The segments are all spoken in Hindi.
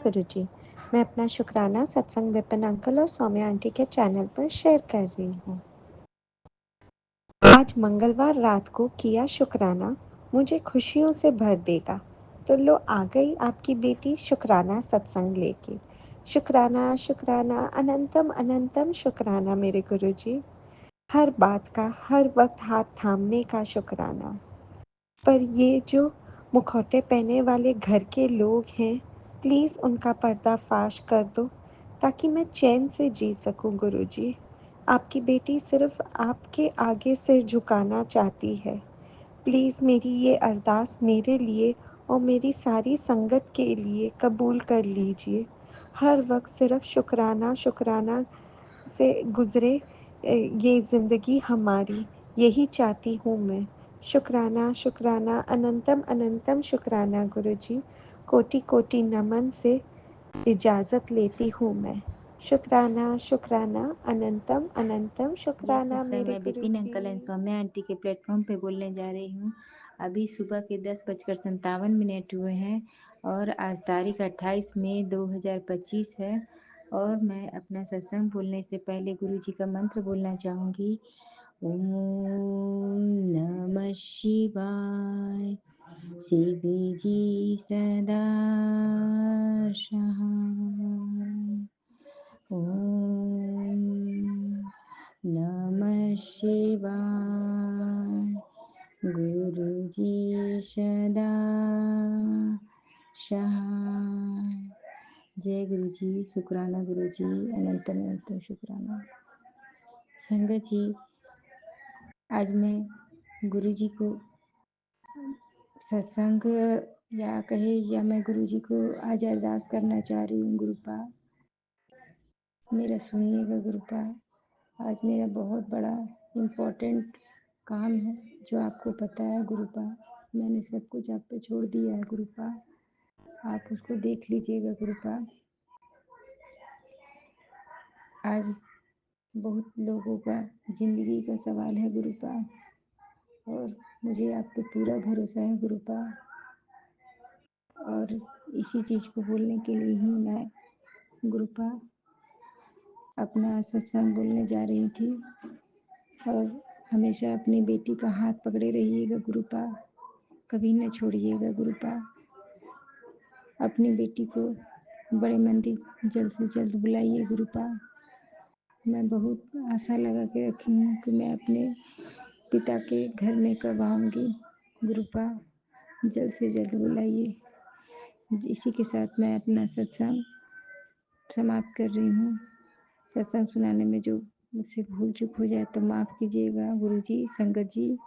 गुरुजी। मैं अपना शुक्राना सत्संग विपिन अंकल और सौम्या आंटी के चैनल पर शेयर कर रही हूँ। आज मंगलवार रात को किया शुक्राना मुझे खुशियों से भर देगा। तो लो आ गई आपकी बेटी शुक्राना सत्संग लेके। शुक्राना शुक्राना अनंतम अनंतम शुक्राना मेरे गुरुजी। हर बात का हर वक्त हाथ थामने का शुक्राना। पर ये जो मुखौटे पहने वाले घर के लोग हैं, प्लीज़ उनका पर्दाफाश कर दो ताकि मैं चैन से जी सकूं गुरुजी। आपकी बेटी सिर्फ आपके आगे सिर झुकाना चाहती है। प्लीज़ मेरी ये अरदास मेरे लिए और मेरी सारी संगत के लिए कबूल कर लीजिए। हर वक्त सिर्फ शुक्राना शुक्राना से गुज़रे ये ज़िंदगी हमारी, यही चाहती हूँ मैं। शुक्राना शुक्राना अनंतम अनंतम शुक्राना गुरुजी। कोटि कोटि नमन से इजाज़त लेती हूँ मैं। शुक्राना शुक्राना अनंतम अनंतम ये शुक्राना सत्संग मेरे मैं Vipin uncle and Guruji. Saumya aunty के प्लेटफॉर्म पे बोलने जा रही हूँ। अभी सुबह के 10:57 हुए हैं और आज तारीख 28 मई 2025 है। और मैं अपना सत्संग बोलने से पहले गुरु जी का मंत्र बोलना चाहूँगी। ओम नमः शिवाय। शिव जी सदा सहाय। ओम नमः शिवाय। गुरु जी सदा सहाय। जय गुरु जी। शुक्राना गुरु जी। अनंत अनंत शुक्राना। संगत जी, आज मैं गुरु जी को सत्संग या कहे या मैं गुरु जी को आज अरदास करना चाह रही हूँ। गुरुपा मेरा सुनिएगा। गुरुपा आज मेरा बहुत बड़ा इम्पोर्टेंट काम है जो आपको पता है। गुरुपा मैंने सब कुछ आप पे छोड़ दिया है। गुरुपा आप उसको देख लीजिएगा। गुरुपा आज बहुत लोगों का ज़िंदगी का सवाल है। गुरुपा और मुझे आप पे पूरा भरोसा है। गुरुपा और इसी चीज़ को बोलने के लिए ही मैं गुरुपा अपना सत्संग बोलने जा रही थी। और हमेशा अपनी बेटी का हाथ पकड़े रहिएगा। गुरुपा कभी न छोड़िएगा। गुरुपा अपनी बेटी को बड़े मंदिर जल्द से जल्द बुलाइए। गुरुपा मैं बहुत आशा लगा के रखी हूँ कि मैं अपने पिता के घर में कब आऊँगी। गुरुपा जल्द से जल्द बुलाइए। इसी के साथ मैं अपना सत्संग समाप्त कर रही हूँ। सत्संग सुनाने में जो मुझसे भूल चूक हो जाए तो माफ़ कीजिएगा। गुरु जी, संगत जी,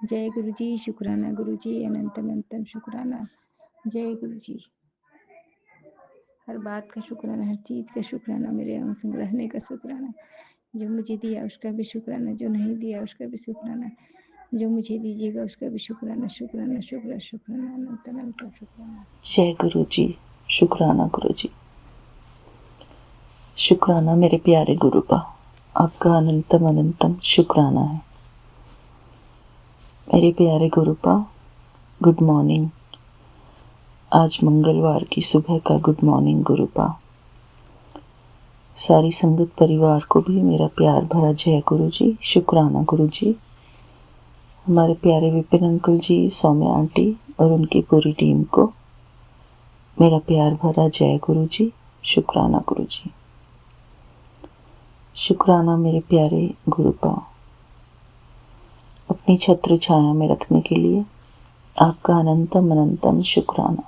जय गुरु जी। शुक्राना गुरु जी। अनंतम अनंतम शुक्राना। जय गुरु जी। हर बात का शुक्राना, हर चीज़ का शुक्राना, मेरे अंग संग रहने का शुक्राना। जो मुझे दिया उसका भी शुक्राना, जो नहीं दिया उसका भी शुक्राना, जो मुझे दीजिएगा उसका भी शुक्राना। शुक्राना शुक्र शुक्राना अनंत अनंत शुक्राना। जय गुरु जी। शुक्राना गुरु जी। शुक्राना मेरे प्यारे गुरुपा, आपका अनंतम अनंतम शुक्राना है। मेरे प्यारे गुरुपा, गुड मॉर्निंग। आज मंगलवार की सुबह का गुड मॉर्निंग गुरुपा। सारी संगत परिवार को भी मेरा प्यार भरा जय गुरु जी। शुक्राना गुरु जी। हमारे प्यारे विपिन अंकल जी, सौम्या आंटी और उनकी पूरी टीम को मेरा प्यार भरा जय गुरु जी। शुक्राना गुरु जी। शुक्राना मेरे प्यारे गुरुपा, अपनी छत्र छाया में रखने के लिए आपका अनंतम अनंतम शुक्राना।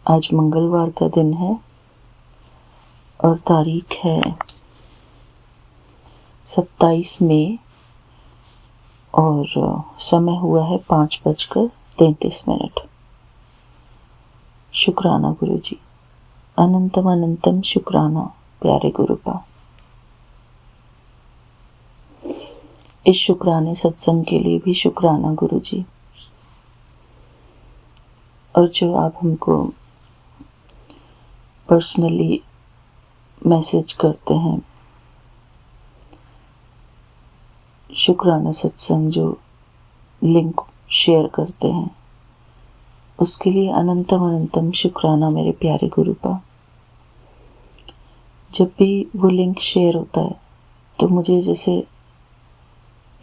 आज मंगलवार का दिन है और तारीख है 27 मई और समय हुआ है 5:33। शुक्राना गुरु जी। अनंतम अनंतम शुक्राना प्यारे गुरुपा। इस शुक्राने सत्संग के लिए भी शुक्राना गुरु जी। और जो आप हमको पर्सनली मैसेज करते हैं, शुक्राना सत्संग जो लिंक शेयर करते हैं, उसके लिए अनंतम अनंतम शुक्राना मेरे प्यारे गुरुपा। जब भी वो लिंक शेयर होता है तो मुझे जैसे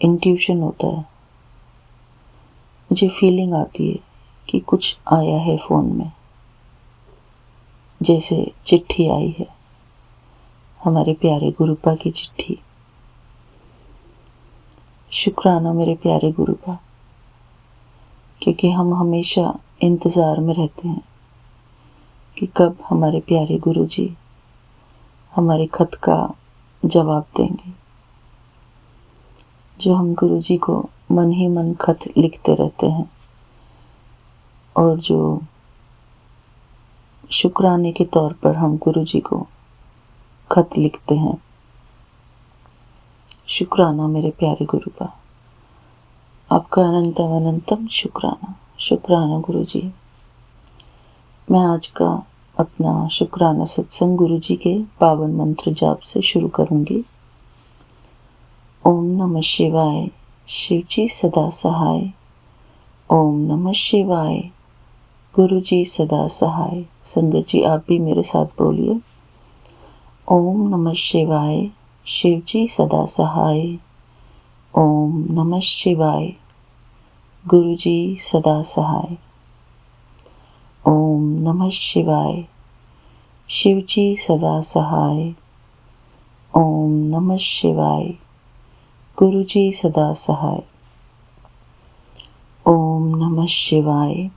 इंट्यूशन होता है, मुझे फीलिंग आती है कि कुछ आया है फ़ोन में, जैसे चिट्ठी आई है, हमारे प्यारे गुरुपा की चिट्ठी। शुक्राना मेरे प्यारे गुरुपा, क्योंकि हम हमेशा इंतज़ार में रहते हैं कि कब हमारे प्यारे गुरुजी हमारे खत का जवाब देंगे। जो हम गुरुजी को मन ही मन खत लिखते रहते हैं और जो शुक्राने के तौर पर हम गुरुजी को खत लिखते हैं। शुक्राना मेरे प्यारे गुरुपा, आपका अनंतम अनंतम शुक्राना। शुक्राना गुरुजी। मैं आज का अपना शुक्राना सत्संग गुरुजी के पावन मंत्र जाप से शुरू करूंगी। ओम नमः शिवाय, शिवजी सदा सहाय। ओम नमः शिवाय, गुरुजी सदा सहाय। संगत जी आप भी मेरे साथ बोलिए। ओम नमः शिवाय, शिवजी सदा सहाय। ओम नमः शिवाय, गुरुजी सदा सहाय। ओम नमः शिवाय, शिवजी सदा सहाय। ओम नमः शिवाय, गुरुजी सदा सहाय। ओम नमः शिवाय,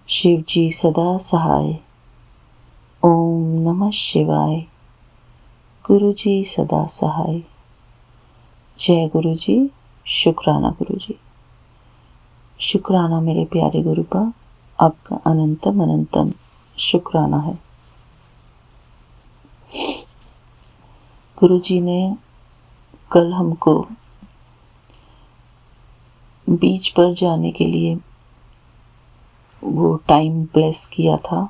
शिवजी सदा सहाय। ओम नमः शिवाय, गुरुजी सदा सहाय। जय गुरुजी। शुक्राना गुरुजी। शुक्राना मेरे प्यारे गुरुपा, आपका अनंतम अनंतम शुक्राना है। गुरुजी ने कल हमको बीच पर जाने के लिए वो टाइम ब्लेस किया था।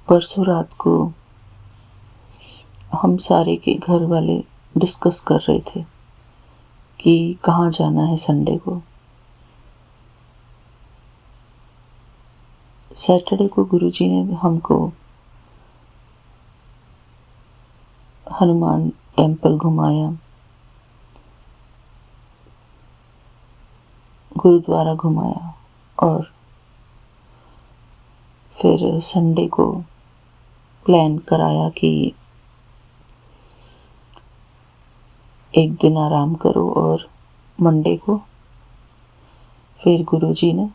परसों रात को हम सारे के घर वाले डिस्कस कर रहे थे कि कहाँ जाना है संडे को। सैटरडे को गुरुजी ने हमको हनुमान टेम्पल घुमाया, गुरुद्वारा घुमाया और फिर संडे को प्लान कराया कि एक दिन आराम करो और मंडे को फिर गुरुजी ने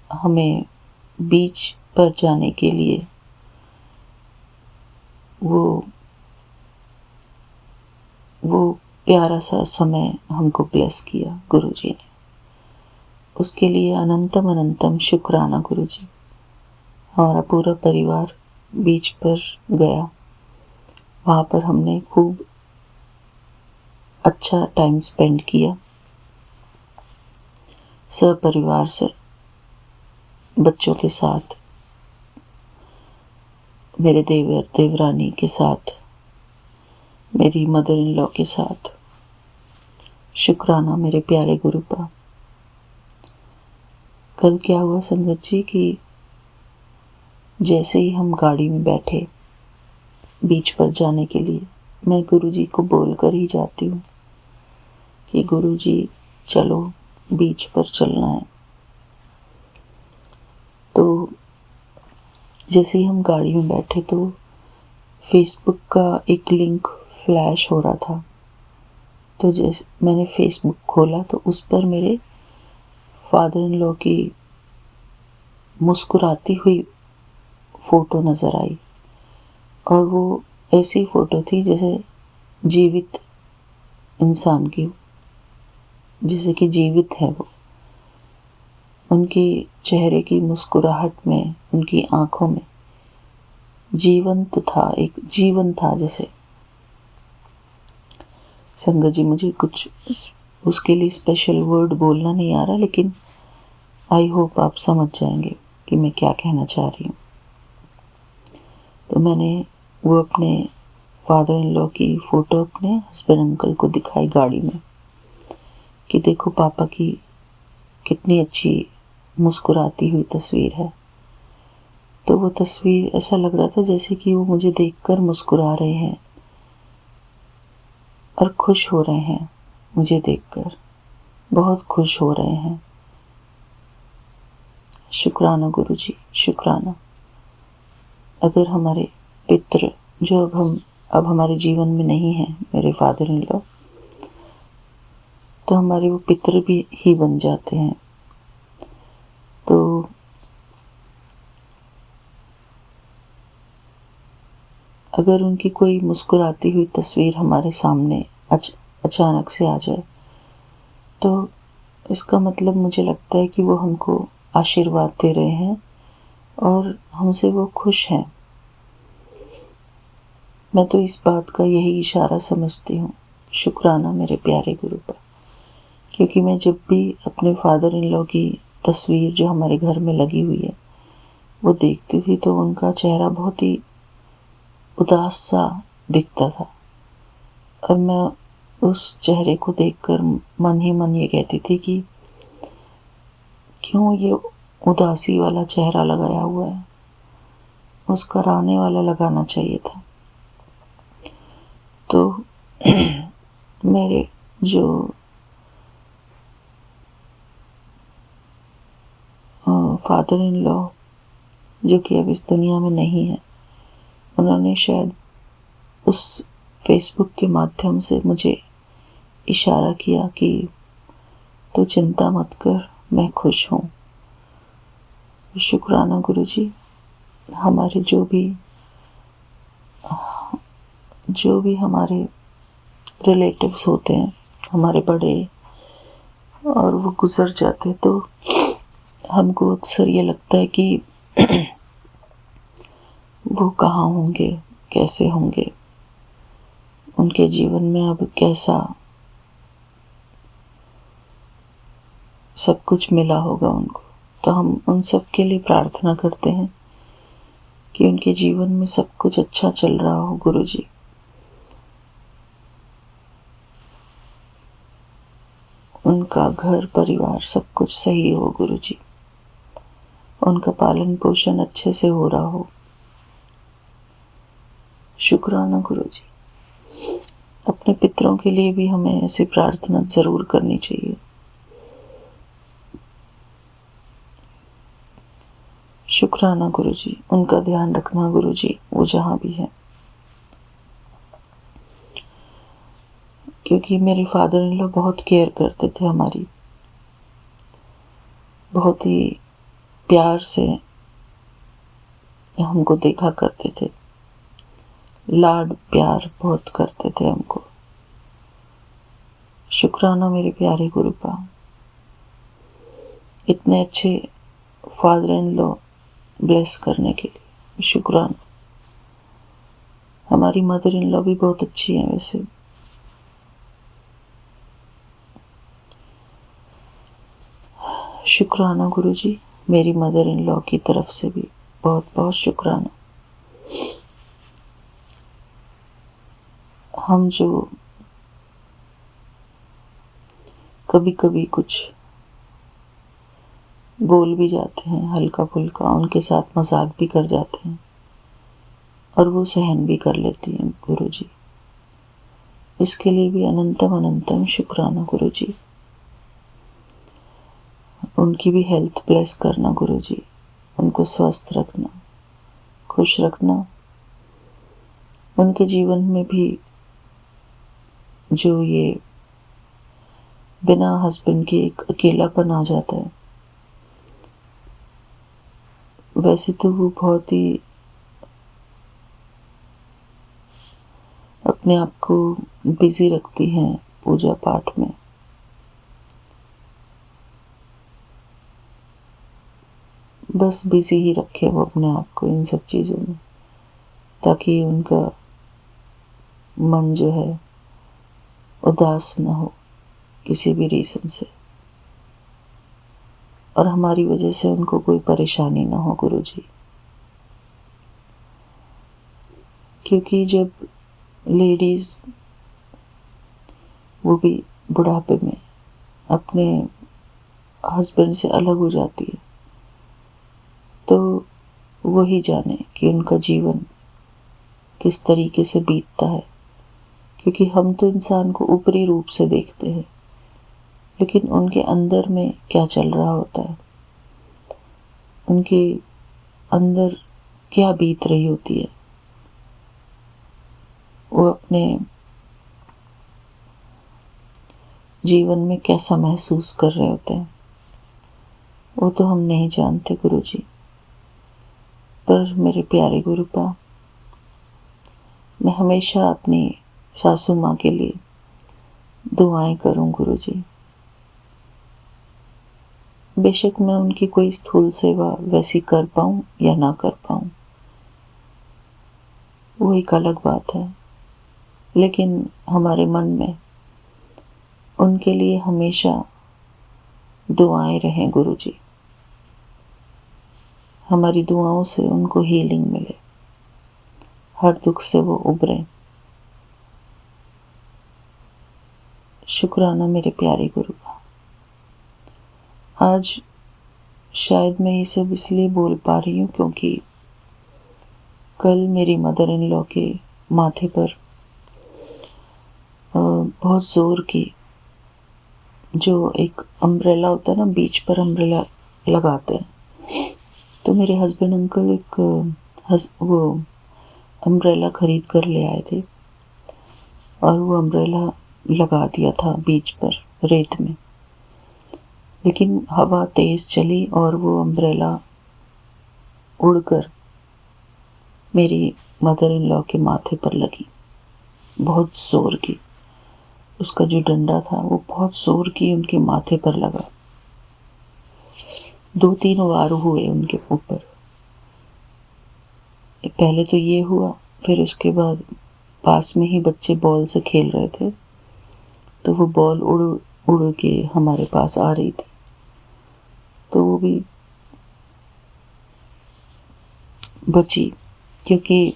हमें बीच पर जाने के लिए वो प्यारा सा समय हमको ब्लेस किया गुरुजी ने। उसके लिए अनंतम अनंतम शुक्राना गुरुजी। हमारा पूरा परिवार बीच पर गया, वहाँ पर हमने खूब अच्छा टाइम स्पेंड किया सपरिवार से, बच्चों के साथ, मेरे देवर देवरानी के साथ, मेरी मदर इन लॉ के साथ। शुक्राना मेरे प्यारे गुरुपा। कल क्या हुआ संगत जी कि जैसे ही हम गाड़ी में बैठे बीच पर जाने के लिए, मैं गुरुजी को बोल कर ही जाती हूँ कि गुरुजी चलो बीच पर चलना है। तो जैसे ही हम गाड़ी में बैठे तो फेसबुक का एक लिंक फ्लैश हो रहा था। तो जैसे मैंने फेसबुक खोला तो उस पर मेरे फादर इन लॉ की मुस्कुराती हुई फ़ोटो नज़र आई और वो ऐसी फ़ोटो थी जैसे जीवित इंसान की, जैसे कि जीवित है वो। उनके चेहरे की मुस्कुराहट में, उनकी आँखों में जीवंत था, एक जीवन था जैसे। संगत जी मुझे कुछ उसके लिए स्पेशल वर्ड बोलना नहीं आ रहा, लेकिन आई होप आप समझ जाएंगे कि मैं क्या कहना चाह रही हूँ। तो मैंने वो अपने फादर इन लॉ की फ़ोटो अपने हस्बैंड अंकल को दिखाई गाड़ी में कि देखो पापा की कितनी अच्छी मुस्कुराती हुई तस्वीर है। तो वो तस्वीर ऐसा लग रहा था जैसे कि वो मुझे देखकर मुस्कुरा रहे हैं और खुश हो रहे हैं। मुझे देखकर बहुत खुश हो रहे हैं। शुक्राना गुरुजी, शुक्राना। अगर हमारे पितृ जो अब हमारे जीवन में नहीं है, मेरे फादर इन लॉ, तो हमारे वो पितृ भी ही बन जाते हैं। तो अगर उनकी कोई मुस्कुराती हुई तस्वीर हमारे सामने अचानक से आ जाए, तो इसका मतलब मुझे लगता है कि वो हमको आशीर्वाद दे रहे हैं और हमसे वो खुश हैं। मैं तो इस बात का यही इशारा समझती हूँ। शुक्राना मेरे प्यारे गुरु पर, क्योंकि मैं जब भी अपने फादर इन लॉ की तस्वीर जो हमारे घर में लगी हुई है वो देखती थी, तो उनका चेहरा बहुत ही उदास सा दिखता था और मैं उस चेहरे को देखकर मन ही मन ये कहती थी कि क्यों ये उदासी वाला चेहरा लगाया हुआ है, मुस्कुराने वाला लगाना चाहिए था। तो मेरे जो फादर इन लॉ, जो कि अब इस दुनिया में नहीं है, उन्होंने शायद उस फेसबुक के माध्यम से मुझे इशारा किया कि तू चिंता मत कर, मैं खुश हूँ। शुक्राना गुरुजी। हमारे जो भी हमारे रिलेटिव्स होते हैं, हमारे बड़े, और वो गुजर जाते, तो हमको अक्सर ये लगता है कि वो कहाँ होंगे, कैसे होंगे, उनके जीवन में अब कैसा सब कुछ मिला होगा उनको। तो हम उन सब के लिए प्रार्थना करते हैं कि उनके जीवन में सब कुछ अच्छा चल रहा हो गुरुजी। उनका घर परिवार सब कुछ सही हो गुरुजी, उनका पालन पोषण अच्छे से हो रहा हो। शुक्राना गुरुजी। अपने पितरों के लिए भी हमें ऐसी प्रार्थना जरूर करनी चाहिए। शुक्राना गुरुजी। उनका ध्यान रखना गुरुजी, वो जहाँ भी है। क्योंकि मेरे फादर इन लॉ बहुत केयर करते थे हमारी, बहुत ही प्यार से हमको देखा करते थे, लाड प्यार बहुत करते थे हमको। शुक्राना मेरे प्यारे गुरुपा, इतने अच्छे फादर इन लॉ ब्लेस करने के लिए शुक्राना। हमारी मदर इन लॉ भी बहुत अच्छी है वैसे। शुक्राना गुरुजी, मेरी मदर इन लॉ की तरफ से भी बहुत बहुत शुक्राना। हम जो कभी कभी कुछ बोल भी जाते हैं हल्का फुल्का, उनके साथ मजाक भी कर जाते हैं और वो सहन भी कर लेती हैं गुरुजी। इसके लिए भी अनंतम अनंतम शुक्राना गुरुजी। उनकी भी हेल्थ ब्लेस करना गुरुजी, उनको स्वस्थ रखना, खुश रखना। उनके जीवन में भी जो ये बिना हस्बैंड के एक अकेलापन आ जाता है, वैसे तो वो बहुत ही अपने आप को बिजी रखती हैं पूजा पाठ में, बस बिजी ही रखे वो अपने आप को इन सब चीज़ों में, ताकि उनका मन जो है उदास न हो किसी भी रीज़न से, और हमारी वजह से उनको कोई परेशानी ना हो गुरुजी। क्योंकि जब लेडीज़, वो भी बुढ़ापे में, अपने हस्बैंड से अलग हो जाती है तो वही जाने कि उनका जीवन किस तरीके से बीतता है, क्योंकि हम तो इंसान को ऊपरी रूप से देखते हैं, लेकिन उनके अंदर में क्या चल रहा होता है, उनके अंदर क्या बीत रही होती है, वो अपने जीवन में कैसा महसूस कर रहे होते हैं, वो तो हम नहीं जानते गुरुजी। पर मेरे प्यारे गुरुपा, मैं हमेशा अपनी सासू माँ के लिए दुआएं करूं गुरुजी। बेशक मैं उनकी कोई स्थूल सेवा वैसी कर पाऊं या ना कर पाऊं, वो एक अलग बात है, लेकिन हमारे मन में उनके लिए हमेशा दुआएं रहें गुरुजी। हमारी दुआओं से उनको हीलिंग मिले, हर दुख से वो उबरे। शुक्राना मेरे प्यारे गुरु का। आज शायद मैं ये सब इसलिए बोल पा रही हूँ क्योंकि कल मेरी मदर इन लॉ के माथे पर बहुत ज़ोर की, जो एक अम्ब्रेला होता है ना, बीच पर अम्ब्रेला लगाते हैं, तो मेरे हस्बैंड अंकल एक वो अम्ब्रेला खरीद कर ले आए थे और वो अम्ब्रेला लगा दिया था बीच पर रेत में, लेकिन हवा तेज़ चली और वो अम्ब्रेला उड़कर मेरी मदर इन लॉ के माथे पर लगी, बहुत ज़ोर की। उसका जो डंडा था वो बहुत ज़ोर की उनके माथे पर लगा। 2-3 वार हुए उनके ऊपर। पहले तो ये हुआ, फिर उसके बाद पास में ही बच्चे बॉल से खेल रहे थे, तो वो बॉल उड़ उड़ के हमारे पास आ रही थी, तो वो भी बची, क्योंकि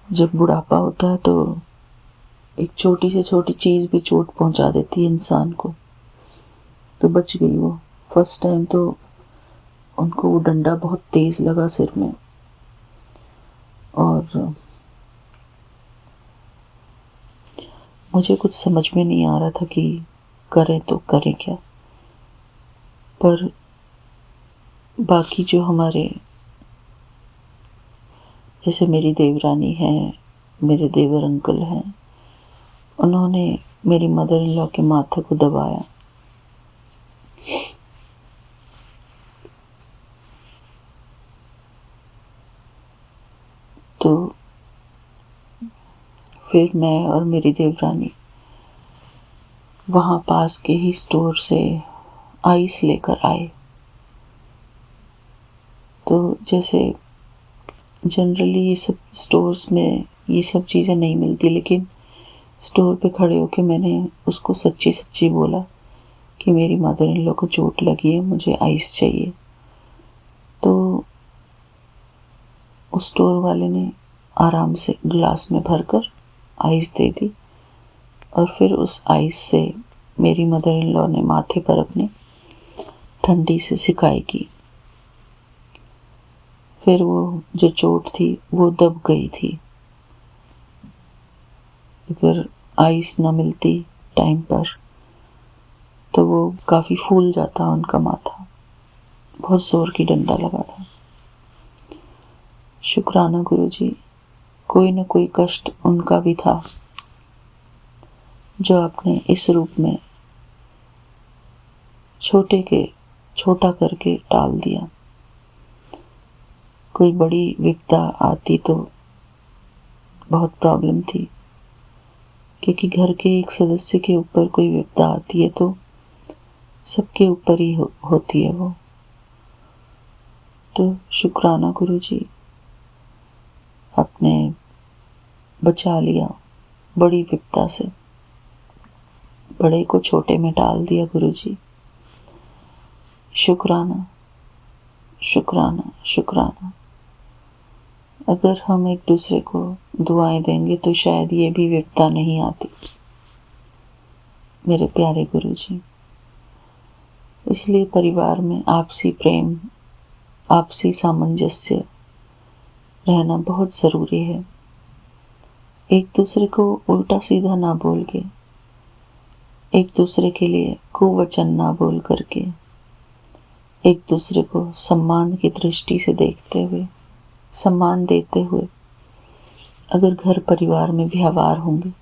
जब बुढ़ापा होता है तो एक छोटी से छोटी चीज़ भी चोट पहुंचा देती है इंसान को, तो बच गई वो। फर्स्ट टाइम तो उनको वो डंडा बहुत तेज़ लगा सिर में, और मुझे कुछ समझ में नहीं आ रहा था कि करें तो करें क्या। पर बाकी जो हमारे, जैसे मेरी देवरानी है, मेरे देवर अंकल हैं, उन्होंने मेरी मदर इन लॉ के माथे को दबाया, तो फिर मैं और मेरी देवरानी वहाँ पास के ही स्टोर से आइस लेकर आए। तो जैसे जनरली ये सब स्टोर्स में ये सब चीज़ें नहीं मिलती, लेकिन स्टोर पे खड़े होके मैंने उसको सच्ची सच्ची बोला कि मेरी मदर इन लॉ को चोट लगी है, मुझे आइस चाहिए। तो उस स्टोर वाले ने आराम से ग्लास में भरकर आइस दे दी, और फिर उस आइस से मेरी मदर इन लॉ ने माथे पर अपने ठंडी से सिकाई की। फिर वो जो चोट थी वो दब गई थी। अगर आइस ना मिलती टाइम पर तो वो काफ़ी फूल जाता उनका माथा, बहुत ज़ोर की डंडा लगा था। शुक्राना गुरुजी, कोई न कोई कष्ट उनका भी था जो आपने इस रूप में छोटा करके टाल दिया। कोई बड़ी विपदा आती तो बहुत प्रॉब्लम थी, क्योंकि घर के एक सदस्य के ऊपर कोई विपदा आती है तो सबके ऊपर ही होती है वो। तो शुक्राना गुरुजी, आपने बचा लिया बड़ी विपदा से, बड़े को छोटे में डाल दिया गुरुजी। शुक्राना शुक्राना शुक्राना। अगर हम एक दूसरे को दुआएं देंगे तो शायद ये भी विपदा नहीं आती। मेरे प्यारे गुरुजी, इसलिए परिवार में आपसी प्रेम, आपसी सामंजस्य रहना बहुत ज़रूरी है। एक दूसरे को उल्टा सीधा ना बोल के, एक दूसरे के लिए कुवचन ना बोल करके, एक दूसरे को सम्मान की दृष्टि से देखते हुए, सम्मान देते हुए अगर घर परिवार में व्यवहार होंगे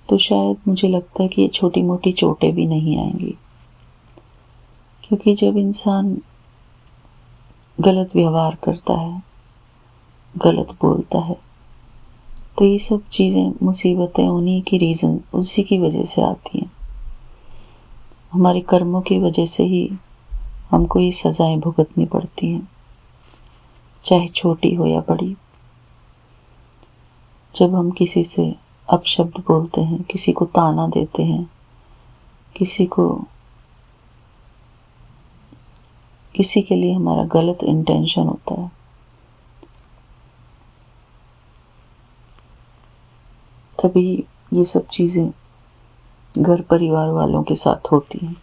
तो शायद मुझे लगता है कि ये छोटी मोटी चोटें भी नहीं आएंगी। क्योंकि जब इंसान गलत व्यवहार करता है, गलत बोलता है, तो ये सब चीज़ें, मुसीबतें उन्हीं की रीज़न, उसी की वजह से आती हैं। हमारे कर्मों की वजह से ही हमको ये सज़ाएं भुगतनी पड़ती हैं, चाहे छोटी हो या बड़ी। जब हम किसी से अपशब्द बोलते हैं, किसी को ताना देते हैं, किसी के लिए हमारा गलत इंटेंशन होता है, तभी ये सब चीज़ें घर परिवार वालों के साथ होती हैं।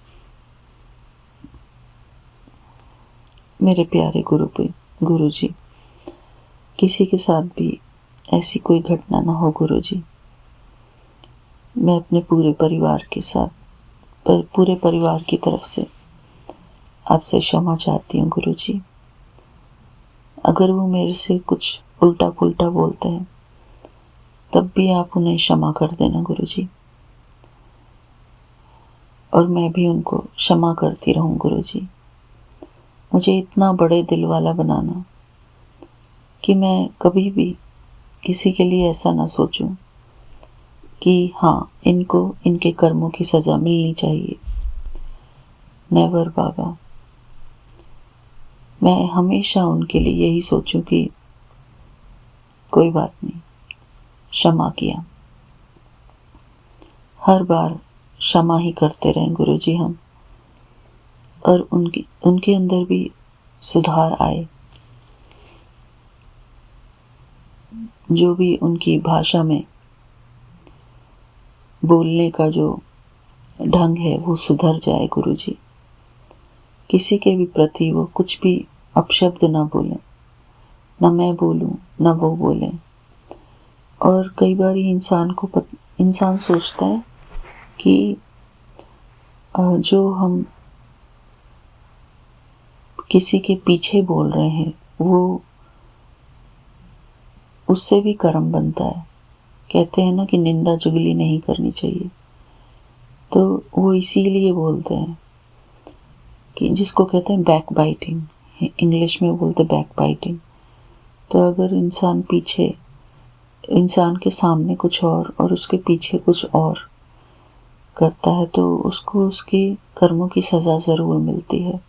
मेरे प्यारे गुरु जी, किसी के साथ भी ऐसी कोई घटना ना हो गुरु जी। मैं अपने पूरे परिवार के साथ, पूरे परिवार की तरफ से आपसे क्षमा चाहती हूँ गुरु जी। अगर वो मेरे से कुछ उल्टा पुल्टा बोलते हैं तब भी आप उन्हें क्षमा कर देना गुरु जी, और मैं भी उनको क्षमा करती रहूँ गुरु जी। मुझे इतना बड़े दिल वाला बनाना कि मैं कभी भी किसी के लिए ऐसा ना सोचूं कि हाँ, इनको इनके कर्मों की सज़ा मिलनी चाहिए। नेवर बाबा, मैं हमेशा उनके लिए यही सोचूं कि कोई बात नहीं, क्षमा किया। हर बार क्षमा ही करते रहें गुरु जी हम, और उनके अंदर भी सुधार आए। जो भी उनकी भाषा में बोलने का जो ढंग है वो सुधर जाए गुरु जी। किसी के भी प्रति वो कुछ भी अपशब्द ना बोलें, ना मैं बोलूं ना वो बोलें। और कई बार इंसान सोचता है कि जो हम किसी के पीछे बोल रहे हैं वो, उससे भी कर्म बनता है। कहते हैं ना कि निंदा चुगली नहीं करनी चाहिए, तो वो इसीलिए बोलते हैं कि जिसको कहते हैं बैक बाइटिंग, इंग्लिश में बोलते बैक बाइटिंग। तो अगर इंसान के सामने कुछ और उसके पीछे कुछ और करता है तो उसको उसके कर्मों की सज़ा ज़रूर मिलती है।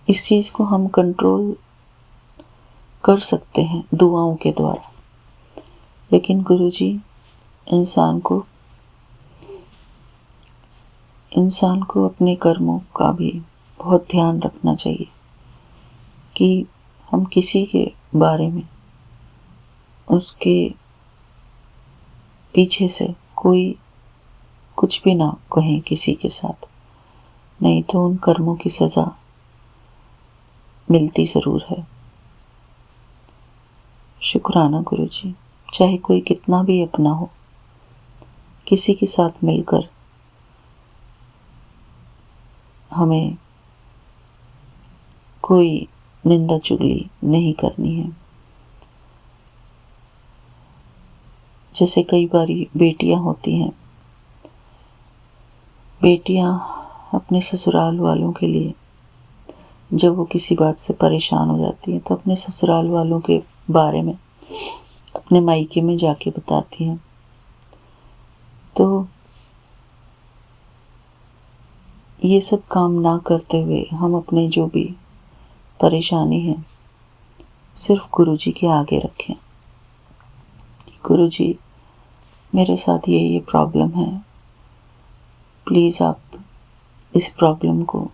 इस चीज़ को हम कंट्रोल कर सकते हैं दुआओं के द्वारा, लेकिन गुरुजी इंसान को अपने कर्मों का भी बहुत ध्यान रखना चाहिए कि हम किसी के बारे में उसके पीछे से कोई कुछ भी ना कहें किसी के साथ, नहीं तो उन कर्मों की सज़ा मिलती ज़रूर है। शुक्राना गुरुजी, चाहे कोई कितना भी अपना हो, किसी के साथ मिलकर हमें कोई निंदा चुगली नहीं करनी है। जैसे कई बारी बेटियां होती हैं, बेटियां अपने ससुराल वालों के लिए जब वो किसी बात से परेशान हो जाती हैं तो अपने ससुराल वालों के बारे में अपने मायके में जाके बताती हैं। तो ये सब काम ना करते हुए हम अपने जो भी परेशानी है सिर्फ गुरुजी के आगे रखें। गुरुजी, मेरे साथ ये प्रॉब्लम है, प्लीज़ आप इस प्रॉब्लम को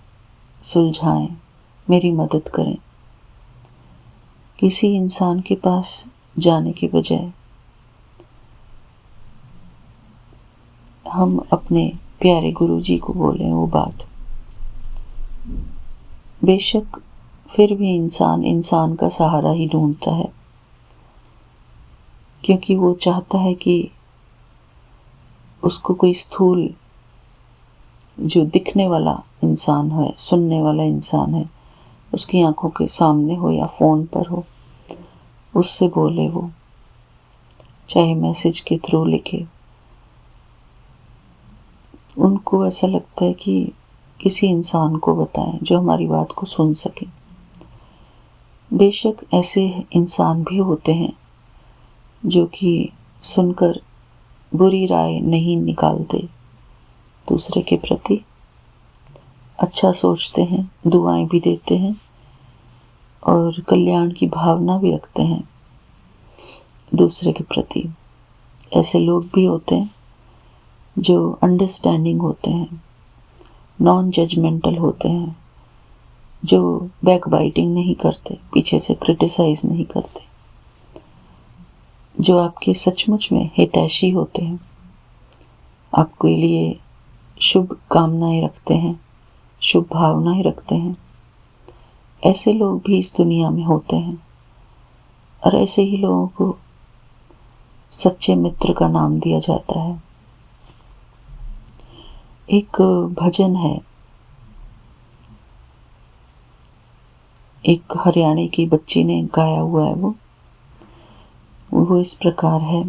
सुलझाएं, मेरी मदद करें। किसी इंसान के पास जाने के बजाय हम अपने प्यारे गुरु जी को बोलें वो बात। बेशक फिर भी इंसान इंसान का सहारा ही ढूंढता है, क्योंकि वो चाहता है कि उसको कोई स्थूल जो दिखने वाला इंसान है, सुनने वाला इंसान है, उसकी आंखों के सामने हो या फ़ोन पर हो, उससे बोले वो, चाहे मैसेज के थ्रू लिखे। उनको ऐसा लगता है कि किसी इंसान को बताएं जो हमारी बात को सुन सके। बेशक ऐसे इंसान भी होते हैं जो कि सुनकर बुरी राय नहीं निकालते, दूसरे के प्रति अच्छा सोचते हैं, दुआएं भी देते हैं और कल्याण की भावना भी रखते हैं दूसरे के प्रति। ऐसे लोग भी होते हैं जो अंडरस्टैंडिंग होते हैं, नॉन जजमेंटल होते हैं, जो बैक बाइटिंग नहीं करते, पीछे से क्रिटिसाइज नहीं करते, जो आपके सचमुच में हितैषी होते हैं, आपके लिए शुभ कामनाएं रखते हैं, शुभ भावनाएं रखते हैं। ऐसे लोग भी इस दुनिया में होते हैं और ऐसे ही लोगों को सच्चे मित्र का नाम दिया जाता है। एक भजन है, एक हरियाणा की बच्ची ने गाया हुआ है। वो इस प्रकार है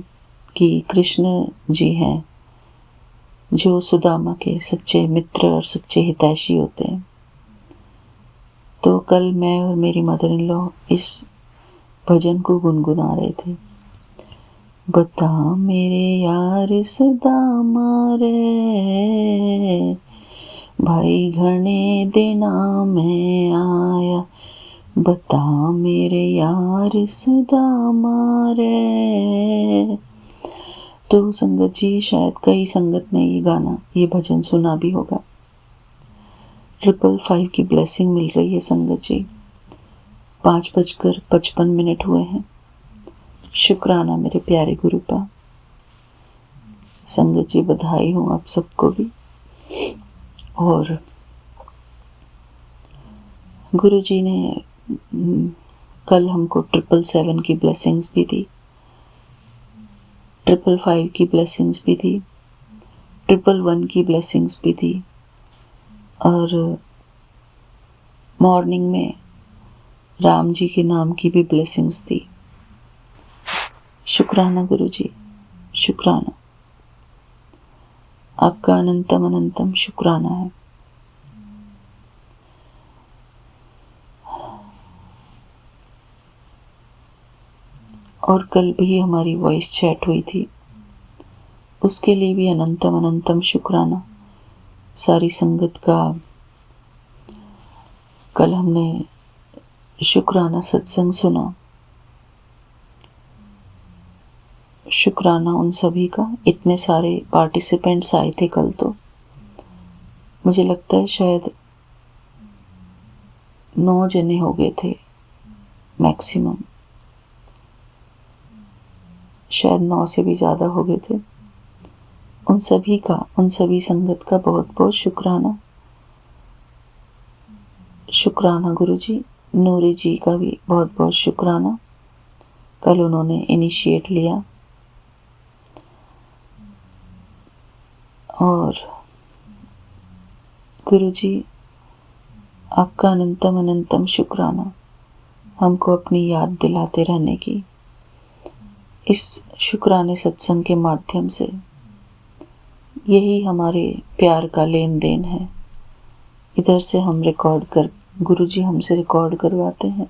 कि कृष्ण जी हैं जो सुदामा के सच्चे मित्र और सच्चे हितैषी होते हैं। तो कल मैं और मेरी मदर इन लॉ इस भजन को गुनगुना रहे थे। बता मेरे यार सुदामा रे, भाई घने दिना में आया, बता मेरे यार सुदामा रे। तो संगत जी, शायद कई संगत ने ये भजन सुना भी होगा। 555 की ब्लेसिंग मिल रही है संगत जी। 5:55 हुए हैं। शुक्राना मेरे प्यारे गुरु का। संगत जी, बधाई हो आप सबको भी। और गुरु जी ने कल हमको 777 की ब्लेसिंग्स भी दी, 555 की ब्लेसिंग्स भी दी, 111 की ब्लेसिंग्स भी दी और मॉर्निंग में राम जी के नाम की भी ब्लेसिंग्स दी। शुक्राना गुरु जी, शुक्राना, आपका अनंतम अनंतम शुक्राना है। और कल भी हमारी वॉइस चैट हुई थी, उसके लिए भी अनंतम अनंतम शुक्राना सारी संगत का। कल हमने शुक्राना सत्संग सुना। शुक्राना उन सभी का। इतने सारे पार्टिसिपेंट्स आए थे कल, तो मुझे लगता है शायद 9 जने हो गए थे मैक्सिमम, शायद 9 से भी ज़्यादा हो गए थे। उन सभी संगत का बहुत बहुत शुक्राना। शुक्राना गुरु जी। नूरी जी का भी बहुत बहुत शुक्राना, कल उन्होंने इनिशिएट लिया। और गुरु जी, आपका अनंतम अनंतम शुक्राना हमको अपनी याद दिलाते रहने की। इस शुक्राने सत्संग के माध्यम से यही हमारे प्यार का लेन देन है। इधर से हम गुरु जी हमसे रिकॉर्ड करवाते हैं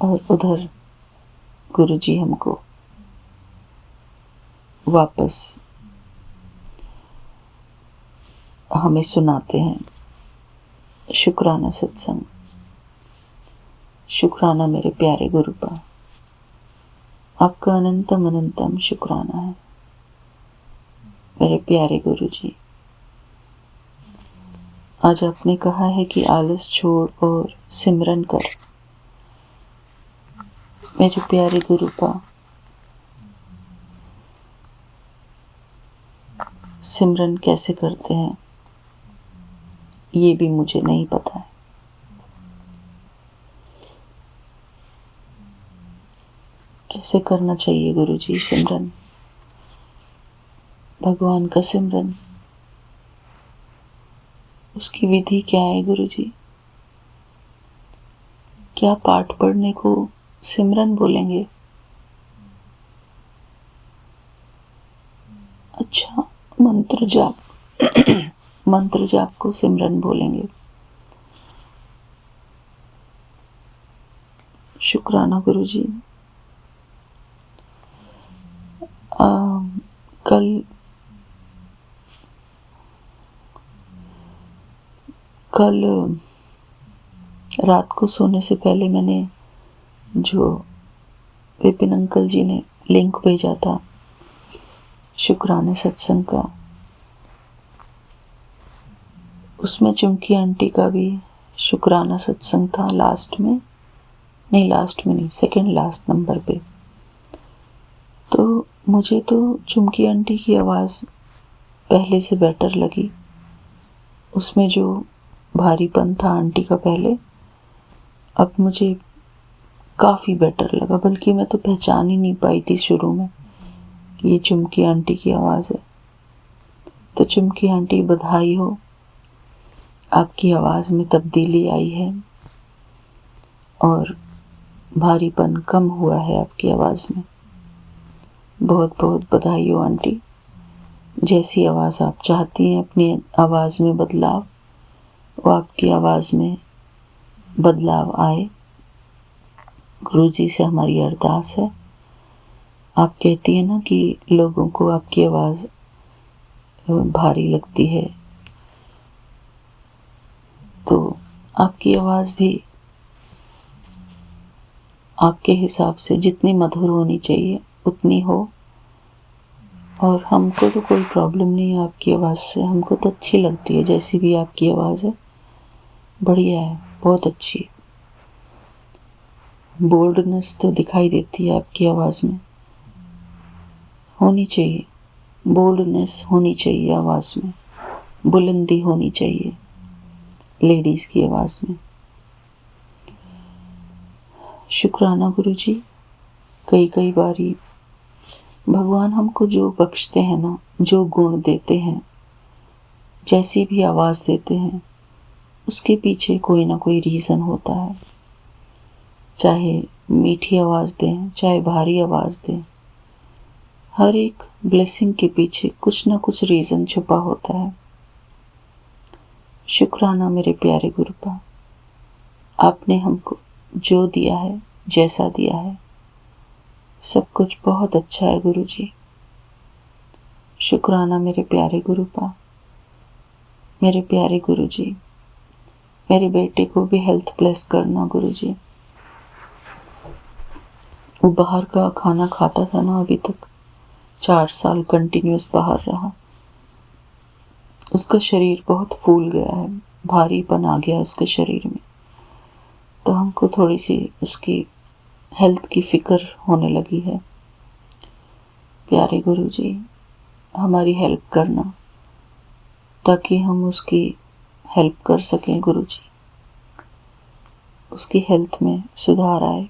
और उधर गुरु जी हमको वापस हमें सुनाते हैं। शुक्राना सत्संग। शुक्राना मेरे प्यारे गुरु का। आपका अनंतम अनंतम शुक्राना है मेरे प्यारे गुरु जी। आज आपने कहा है कि आलस छोड़ और सिमरन कर। मेरे प्यारे गुरु का, सिमरन कैसे करते हैं ये भी मुझे नहीं पता है। कैसे करना चाहिए गुरुजी सिमरन, भगवान का सिमरन, उसकी विधि क्या है गुरुजी? क्या पाठ पढ़ने को सिमरन बोलेंगे? अच्छा, मंत्र जाप मंत्र जाप को सिमरन बोलेंगे। शुक्राना गुरुजी। कल रात को सोने से पहले मैंने जो विपिन अंकल जी ने लिंक भेजा था शुक्राने सत्संग का, उसमें चुमकी आंटी का भी शुक्राना सत्संग था लास्ट में नहीं, सेकंड लास्ट नंबर पे। तो मुझे तो चुमकी आंटी की आवाज़ पहले से बेटर लगी। उसमें जो भारीपन था आंटी का पहले, अब मुझे काफ़ी बेटर लगा, बल्कि मैं तो पहचान ही नहीं पाई थी शुरू में कि ये चुमकी आंटी की आवाज़ है। तो चुमकी आंटी बधाई हो, आपकी आवाज़ में तब्दीली आई है और भारीपन कम हुआ है आपकी आवाज़ में। बहुत बहुत बधाई हो आंटी। जैसी आवाज़ आप चाहती हैं अपनी आवाज़ में बदलाव, वो आपकी आवाज़ में बदलाव आए। गुरुजी से हमारी अरदास है। आप कहती हैं ना कि लोगों को आपकी आवाज़ भारी लगती है, तो आपकी आवाज़ भी आपके हिसाब से जितनी मधुर होनी चाहिए उतनी हो। और हमको तो कोई प्रॉब्लम नहीं है आपकी आवाज़ से, हमको तो अच्छी लगती है जैसी भी आपकी आवाज़ है, बढ़िया है, बहुत अच्छी है। बोल्डनेस तो दिखाई देती है आपकी आवाज़ में, होनी चाहिए, बोल्डनेस होनी चाहिए आवाज़ में, बुलंदी होनी चाहिए लेडीज़ की आवाज़ में। शुक्राना गुरुजी। कई बारी भगवान हमको जो बख्शते हैं ना, जो गुण देते हैं, जैसी भी आवाज़ देते हैं, उसके पीछे कोई ना कोई रीज़न होता है। चाहे मीठी आवाज़ दें, चाहे भारी आवाज़ दें, हर एक ब्लेसिंग के पीछे कुछ ना कुछ रीज़न छुपा होता है। शुक्राना मेरे प्यारे गुरुपा, आपने हमको जो दिया है, जैसा दिया है, सब कुछ बहुत अच्छा है गुरुजी। शुक्राना मेरे प्यारे गुरुपा, मेरे प्यारे गुरुजी। मेरे बेटे को भी हेल्थ ब्लेस करना गुरुजी। वो बाहर का खाना खाता था ना, अभी तक 4 साल कंटिन्यूस बाहर रहा, उसका शरीर बहुत फूल गया है, भारीपन आ गया उसके शरीर में। तो हमको थोड़ी सी उसकी हेल्थ की फिक्र होने लगी है। प्यारे गुरुजी, हमारी हेल्प करना ताकि हम उसकी हेल्प कर सकें गुरुजी, उसकी हेल्थ में सुधार आए।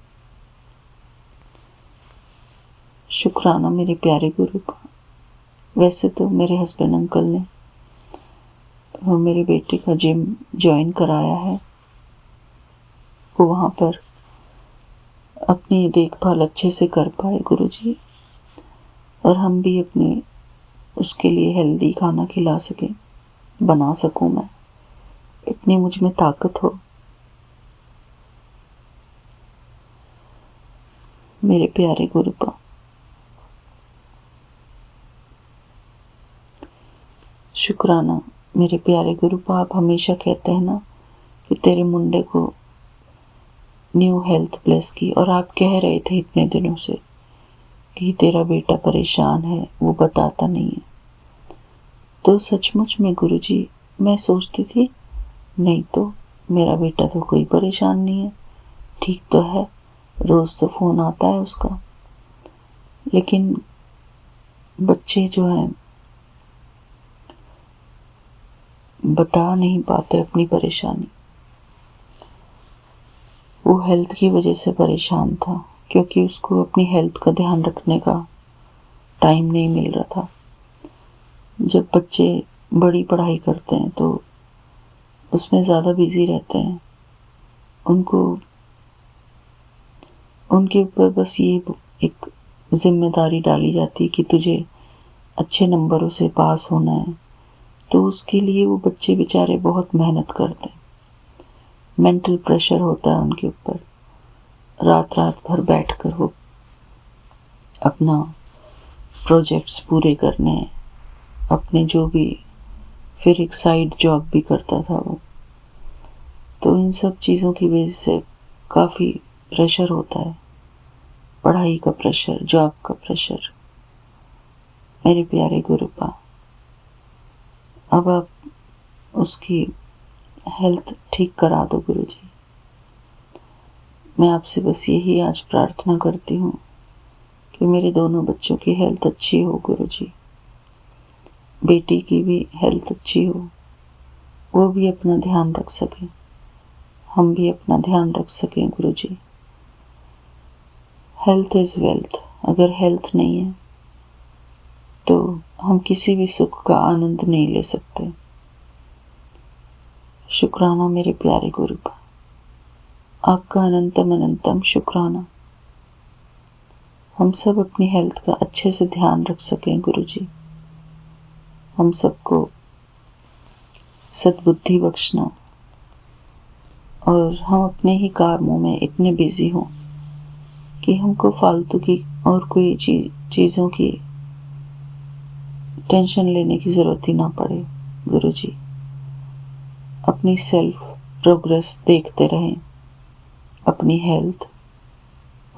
शुक्राना मेरे प्यारे गुरु का। वैसे तो मेरे हस्बैंड अंकल ने मेरे बेटे का जिम ज्वाइन कराया है, वो वहाँ पर अपनी देखभाल अच्छे से कर पाए गुरुजी, और हम भी अपने उसके लिए हेल्दी खाना खिला सकें, बना सकूं मैं, इतनी मुझ में ताकत हो। मेरे प्यारे गुरुपा, शुक्राना मेरे प्यारे गुरुपा। आप हमेशा कहते हैं ना कि तेरे मुंडे को न्यू हेल्थ ब्लेस की, और आप कह रहे थे इतने दिनों से कि तेरा बेटा परेशान है, वो बताता नहीं है। तो सचमुच में गुरुजी मैं सोचती थी नहीं तो मेरा बेटा तो कोई परेशान नहीं है, ठीक तो है, रोज़ तो फ़ोन आता है उसका। लेकिन बच्चे जो हैं बता नहीं पाते अपनी परेशानी। वो हेल्थ की वजह से परेशान था, क्योंकि उसको अपनी हेल्थ का ध्यान रखने का टाइम नहीं मिल रहा था। जब बच्चे बड़ी पढ़ाई करते हैं तो उसमें ज़्यादा बिजी रहते हैं, उनको उनके ऊपर बस ये एक जिम्मेदारी डाली जाती है कि तुझे अच्छे नंबरों से पास होना है। तो उसके लिए वो बच्चे बेचारे बहुत मेहनत करते हैं, मेंटल प्रेशर होता है उनके ऊपर। रात रात भर बैठकर वो अपना प्रोजेक्ट्स पूरे करने, अपने जो भी, फिर एक साइड जॉब भी करता था वो। तो इन सब चीज़ों की वजह से काफ़ी प्रेशर होता है, पढ़ाई का प्रेशर, जॉब का प्रेशर। मेरे प्यारे गुरुपा, अब आप उसकी हेल्थ ठीक करा दो गुरुजी। मैं आपसे बस यही आज प्रार्थना करती हूँ कि मेरे दोनों बच्चों की हेल्थ अच्छी हो गुरुजी, बेटी की भी हेल्थ अच्छी हो, वो भी अपना ध्यान रख सकें, हम भी अपना ध्यान रख सकें गुरुजी। Health is wealth. अगर हेल्थ नहीं है तो हम किसी भी सुख का आनंद नहीं ले सकते। शुक्राना मेरे प्यारे गुरुपा, आपका अनंतम अनंतम शुक्राना। हम सब अपनी हेल्थ का अच्छे से ध्यान रख सकें गुरुजी। हम सबको सद्बुद्धि बख्शना, और हम अपने ही कामों में इतने बिजी हों कि हमको फालतू की और कोई चीज़ों की टेंशन लेने की ज़रूरत ही ना पड़े गुरुजी। अपनी सेल्फ प्रोग्रेस देखते रहें, अपनी हेल्थ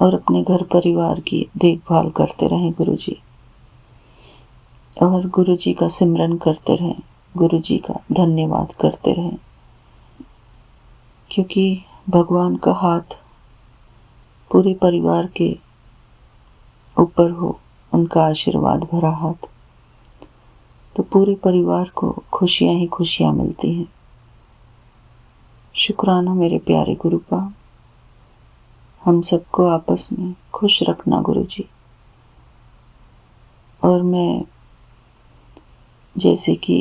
और अपने घर परिवार की देखभाल करते रहें गुरुजी, और गुरुजी का सिमरन करते रहें, गुरुजी का धन्यवाद करते रहें, क्योंकि भगवान का हाथ पूरे परिवार के ऊपर हो, उनका आशीर्वाद भरा हाथ, तो पूरे परिवार को खुशियां ही खुशियां मिलती हैं। शुक्राना मेरे प्यारे गुरुपा, हम सबको आपस में खुश रखना गुरुजी। और मैं जैसे कि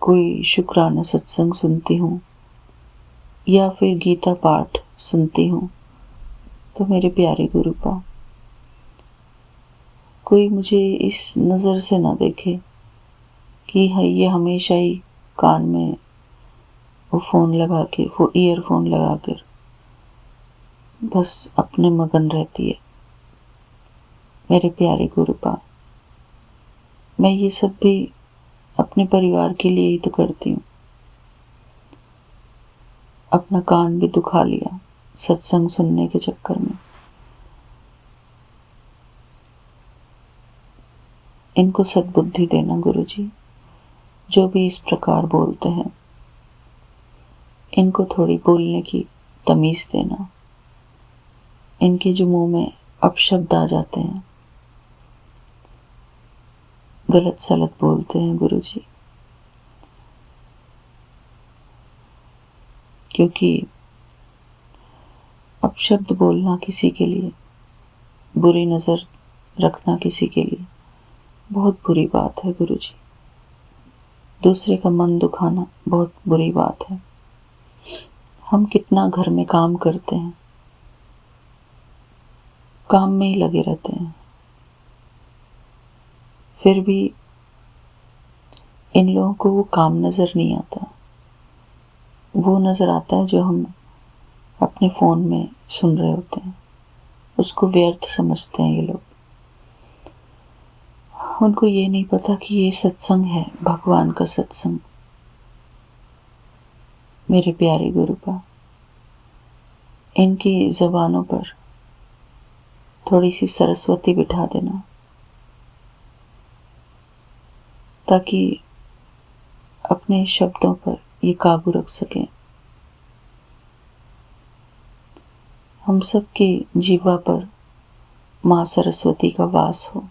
कोई शुक्राना सत्संग सुनती हूँ या फिर गीता पाठ सुनती हूँ, तो मेरे प्यारे गुरुपा, कोई मुझे इस नज़र से ना देखे कि ये हमेशा ही कान में वो फ़ोन लगा के, वो ईयरफोन लगा कर बस अपने मगन रहती है। मेरे प्यारे गुरुपा, मैं ये सब भी अपने परिवार के लिए ही तो करती हूँ। अपना कान भी दुखा लिया सत्संग सुनने के चक्कर में। इनको सद्बुद्धि देना गुरुजी, जो भी इस प्रकार बोलते हैं इनको थोड़ी बोलने की तमीज़ देना। इनके जो मुंह में अपशब्द आ जाते हैं, गलत सलत बोलते हैं गुरुजी, क्योंकि अपशब्द बोलना किसी के लिए, बुरी नज़र रखना किसी के लिए बहुत बुरी बात है गुरुजी। दूसरे का मन दुखाना बहुत बुरी बात है। हम कितना घर में काम करते हैं, काम में ही लगे रहते हैं, फिर भी इन लोगों को वो काम नज़र नहीं आता। वो नज़र आता है जो हम अपने फ़ोन में सुन रहे होते हैं, उसको व्यर्थ समझते हैं ये लोग। उनको ये नहीं पता कि ये सत्संग है, भगवान का सत्संग। मेरे प्यारे गुरुपा, इनकी ज़बानों पर थोड़ी सी सरस्वती बिठा देना, ताकि अपने शब्दों पर ये काबू रख सकें। हम सब की जीवा पर माँ सरस्वती का वास हो,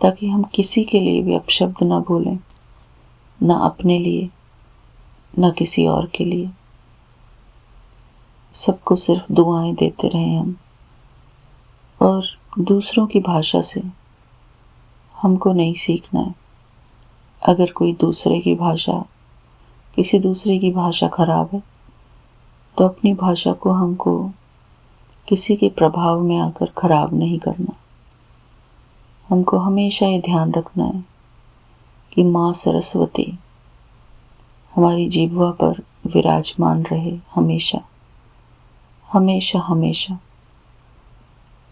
ताकि हम किसी के लिए भी अपशब्द ना बोलें, ना अपने लिए ना किसी और के लिए। सबको सिर्फ दुआएं देते रहे हम, और दूसरों की भाषा से हमको नहीं सीखना है। अगर कोई दूसरे की भाषा, किसी दूसरे की भाषा खराब है, तो अपनी भाषा को हमको किसी के प्रभाव में आकर खराब नहीं करना। हमको हमेशा ये ध्यान रखना है कि माँ सरस्वती हमारी जिह्वा पर विराजमान रहे हमेशा हमेशा हमेशा।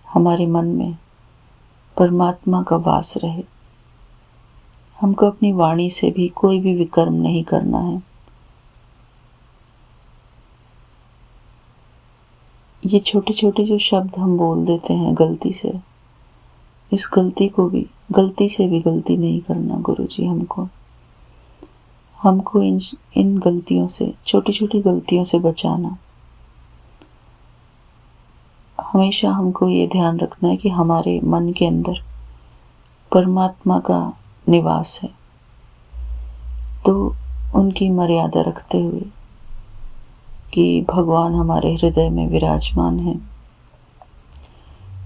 हमारे मन में परमात्मा का वास रहे। हमको अपनी वाणी से भी कोई भी विकर्म नहीं करना है। ये छोटे छोटे जो शब्द हम बोल देते हैं गलती से, इस गलती को भी, गलती से भी गलती नहीं करना गुरुजी। हमको इन गलतियों से, छोटी छोटी गलतियों से बचाना। हमेशा हमको ये ध्यान रखना है कि हमारे मन के अंदर परमात्मा का निवास है, तो उनकी मर्यादा रखते हुए कि भगवान हमारे हृदय में विराजमान है।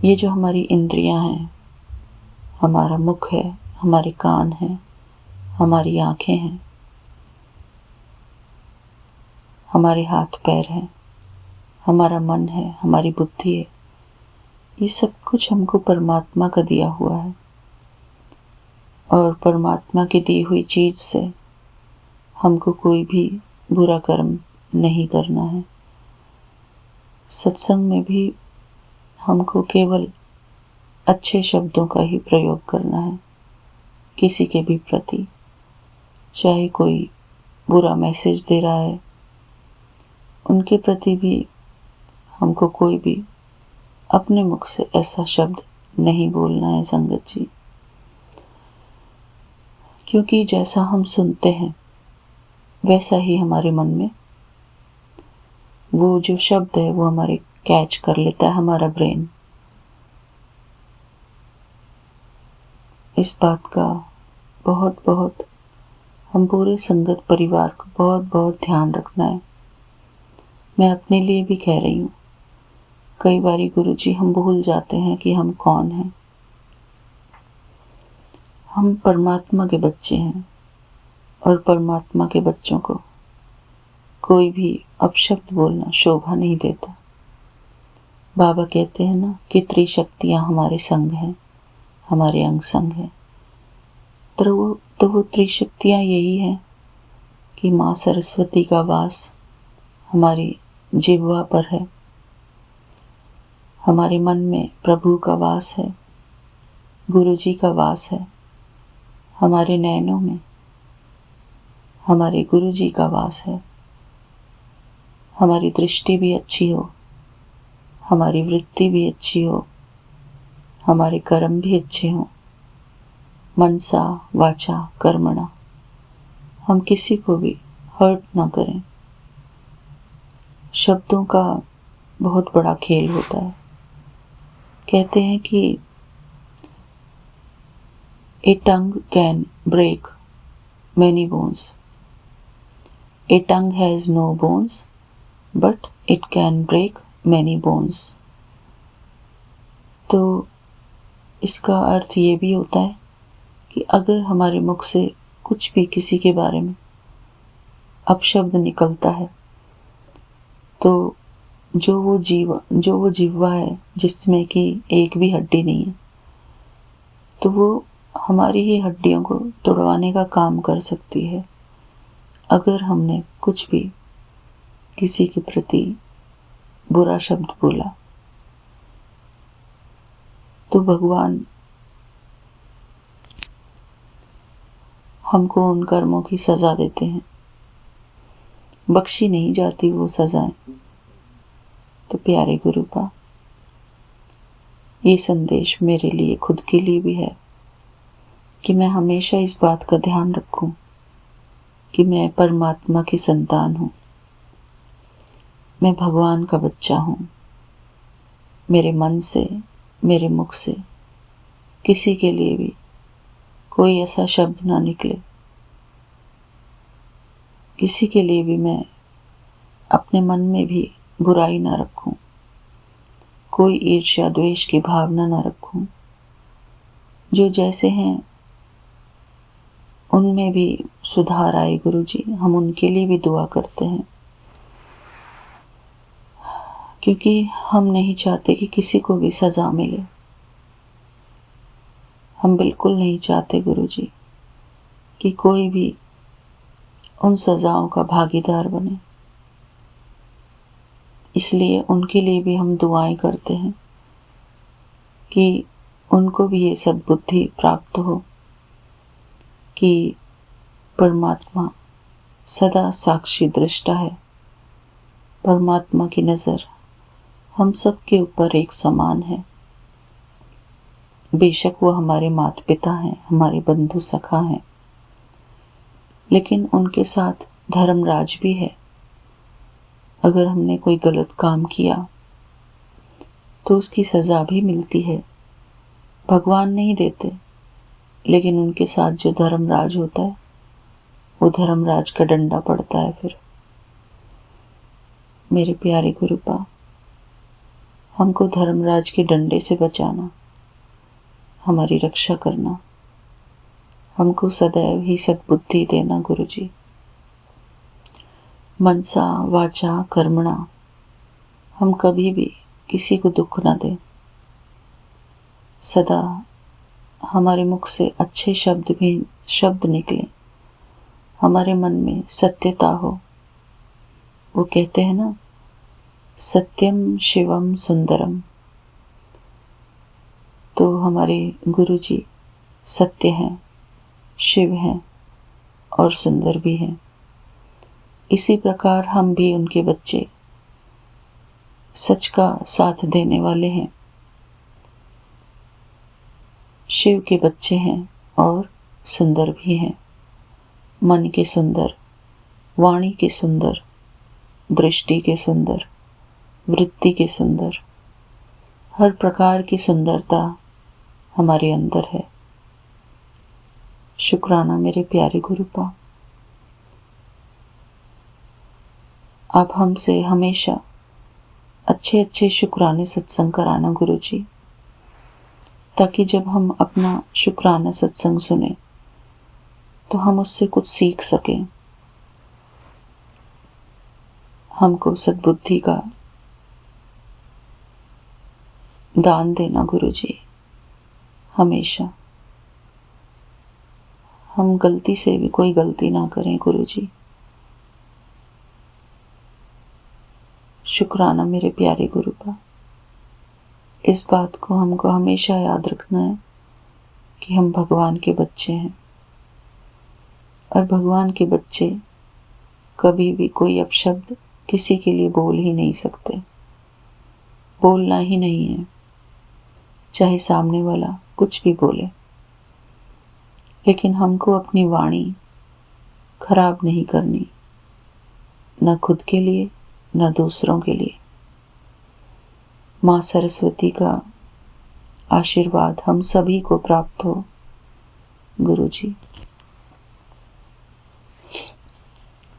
ये जो हमारी इंद्रियां हैं, हमारा मुख है, हमारे कान हैं, हमारी आंखें हैं, हमारे हाथ पैर हैं, हमारा मन है, हमारी बुद्धि है, ये सब कुछ हमको परमात्मा का दिया हुआ है। और परमात्मा की दी हुई चीज से हमको कोई भी बुरा कर्म नहीं करना है। सत्संग में भी हमको केवल अच्छे शब्दों का ही प्रयोग करना है किसी के भी प्रति। चाहे कोई बुरा मैसेज दे रहा है, उनके प्रति भी हमको कोई भी अपने मुख से ऐसा शब्द नहीं बोलना है संगत जी। क्योंकि जैसा हम सुनते हैं वैसा ही हमारे मन में वो जो शब्द है वो हमारे कैच कर लेता है हमारा ब्रेन। इस बात का बहुत बहुत हम पूरे संगत परिवार को बहुत बहुत ध्यान रखना है। मैं अपने लिए भी कह रही हूँ, कई बारी गुरुजी हम भूल जाते हैं कि हम कौन हैं। हम परमात्मा के बच्चे हैं, और परमात्मा के बच्चों को कोई भी अपशब्द बोलना शोभा नहीं देता। बाबा कहते हैं ना कि त्रिशक्तियाँ हमारे संग हैं, हमारे अंग संग हैं। तो वो त्रिशक्तियाँ यही हैं कि माँ सरस्वती का वास हमारी जिह्वा पर है, हमारे मन में प्रभु का वास है, गुरुजी का वास है, हमारे नैनों में हमारे गुरुजी का वास है। हमारी दृष्टि भी अच्छी हो, हमारी वृत्ति भी अच्छी हो, हमारे कर्म भी अच्छे हों, मनसा वाचा कर्मणा, हम किसी को भी हर्ट ना करें। शब्दों का बहुत बड़ा खेल होता है। कहते हैं कि a tongue can break many bones. A tongue has no bones, but it can break many bones. तो इसका अर्थ ये भी होता है कि अगर हमारे मुख से कुछ भी किसी के बारे में अपशब्द निकलता है, तो जो वो जिह्वा है जिसमें कि एक भी हड्डी नहीं है, तो वो हमारी ही हड्डियों को तोड़वाने का काम कर सकती है। अगर हमने कुछ भी किसी के प्रति बुरा शब्द बोला, तो भगवान हमको उन कर्मों की सजा देते हैं, बख्शी नहीं जाती वो सजाएं। तो प्यारे गुरुपा, ये संदेश मेरे लिए, खुद के लिए भी है कि मैं हमेशा इस बात का ध्यान रखूं कि मैं परमात्मा की संतान हूं, मैं भगवान का बच्चा हूं। मेरे मन से, मेरे मुख से किसी के लिए भी कोई ऐसा शब्द ना निकले किसी के लिए भी मैं अपने मन में भी बुराई ना रखूं, कोई ईर्ष्या द्वेष की भावना ना रखूं। जो जैसे हैं उनमें भी सुधार आए गुरुजी, हम उनके लिए भी दुआ करते हैं, क्योंकि हम नहीं चाहते कि किसी को भी सजा मिले। हम बिल्कुल नहीं चाहते गुरुजी कि कोई भी उन सजाओं का भागीदार बने। इसलिए उनके लिए भी हम दुआएं करते हैं कि उनको भी ये सद्बुद्धि प्राप्त हो कि परमात्मा सदा साक्षी दृष्टा है। परमात्मा की नज़र हम सब के ऊपर एक समान है। बेशक वो हमारे माता पिता हैं, हमारे बंधु सखा हैं, लेकिन उनके साथ धर्मराज भी है। अगर हमने कोई गलत काम किया तो उसकी सज़ा भी मिलती है। भगवान नहीं देते, लेकिन उनके साथ जो धर्मराज होता है वो धर्मराज का डंडा पड़ता है। फिर मेरे प्यारे गुरुपा, हमको धर्मराज के डंडे से बचाना, हमारी रक्षा करना, हमको सदैव ही सद्बुद्धि देना गुरुजी। मनसा वाचा कर्मणा हम कभी भी किसी को दुख न दें। सदा हमारे मुख से अच्छे शब्द निकले, हमारे मन में सत्यता हो। वो कहते हैं ना, सत्यम शिवम सुंदरम। तो हमारे गुरुजी सत्य हैं, शिव हैं और सुंदर भी हैं। इसी प्रकार हम भी उनके बच्चे सच का साथ देने वाले हैं, शिव के बच्चे हैं और सुंदर भी हैं। मन के सुंदर, वाणी के सुंदर, दृष्टि के सुंदर, वृत्ति के सुंदर, हर प्रकार की सुंदरता हमारे अंदर है। शुक्राना मेरे प्यारे गुरुपा, आप हमसे हमेशा अच्छे अच्छे शुक्राने सत्संग कराना गुरुजी, ताकि जब हम अपना शुक्राना सत्संग सुने तो हम उससे कुछ सीख सकें। हमको सद्बुद्धि का दान देना गुरुजी हमेशा। हम गलती से भी कोई गलती ना करें गुरुजी। शुक्राना मेरे प्यारे गुरुपा, इस बात को हमको हमेशा याद रखना है कि हम भगवान के बच्चे हैं, और भगवान के बच्चे कभी भी कोई अपशब्द किसी के लिए बोल ही नहीं सकते, बोलना ही नहीं है, चाहे सामने वाला कुछ भी बोले। लेकिन हमको अपनी वाणी खराब नहीं करनी, न खुद के लिए न दूसरों के लिए। माँ सरस्वती का आशीर्वाद हम सभी को प्राप्त हो गुरुजी।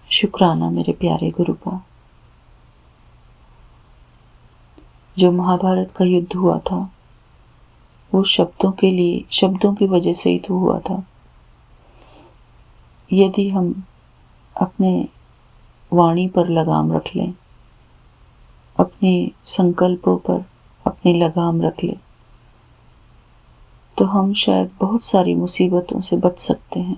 शुक्राना मेरे प्यारे गुरुपा। जो महाभारत का युद्ध हुआ था वो शब्दों की वजह से ही तो हुआ था। यदि हम अपने वाणी पर लगाम रख लें, अपने संकल्पों पर अपनी लगाम रख लें, तो हम शायद बहुत सारी मुसीबतों से बच सकते हैं।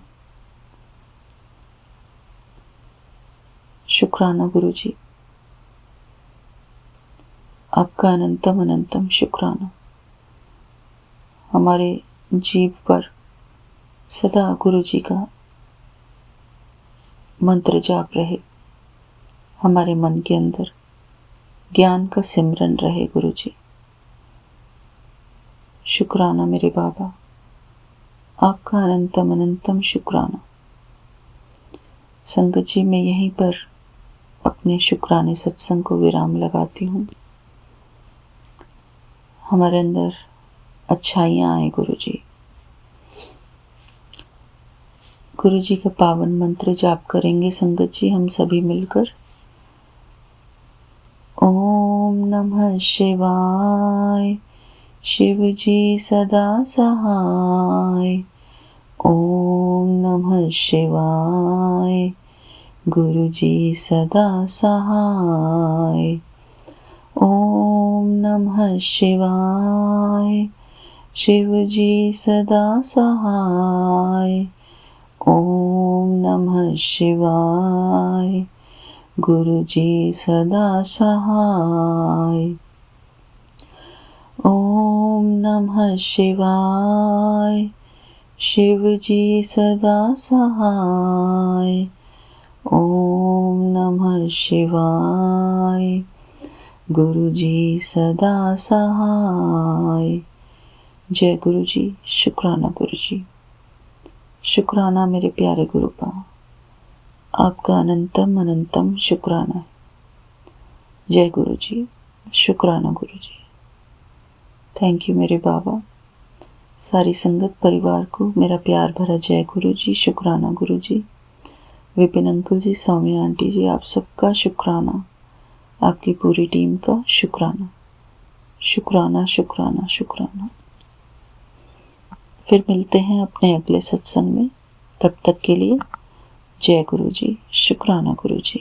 शुक्राना गुरुजी, आपका अनंतम अनंतम शुक्राना। हमारे जीव पर सदा गुरुजी का मंत्र जाप रहे, हमारे मन के अंदर ज्ञान का सिमरन रहे गुरुजी। शुक्राना मेरे बाबा, आपका अनंतम अनंतम शुक्राना। संगत जी, मैं यहीं पर अपने शुक्राने सत्संग को विराम लगाती हूँ। हमारे अंदर अच्छाइयाँ आए गुरुजी, गुरु जी का पावन मंत्र जाप करेंगे संगत जी हम सभी मिलकर। ओम नमः शिवाय। शिव जी सदा सहाय। ओम नमः शिवाय। गुरु जी सदा सहाय। ओम नमः शिवाय। शिव जी सदा सहाय। ओम नमः शिवाय। गुरु जी सदा सहाय। ओम नमः शिवाय। शिव जी सदा सहाय। ओम नमः शिवाय। गुरु जी सदा सहाय। जय गुरु जी। शुक्राना गुरु जी। शुक्राना मेरे प्यारे गुरुपा, आपका अनंतम अनंतम शुक्राना। जय गुरु जी। शुक्राना गुरु जी। थैंक यू मेरे बाबा। सारी संगत परिवार को मेरा प्यार भरा जय गुरु जी। शुक्राना गुरु जी। विपिन अंकल जी, सौम्या आंटी जी, आप सबका शुक्राना। आपकी पूरी टीम का शुक्राना। शुक्राना शुक्राना शुक्राना। फिर मिलते हैं अपने अगले सत्संग में। तब तक के लिए जय गुरु जी। शुक्राना गुरु जी।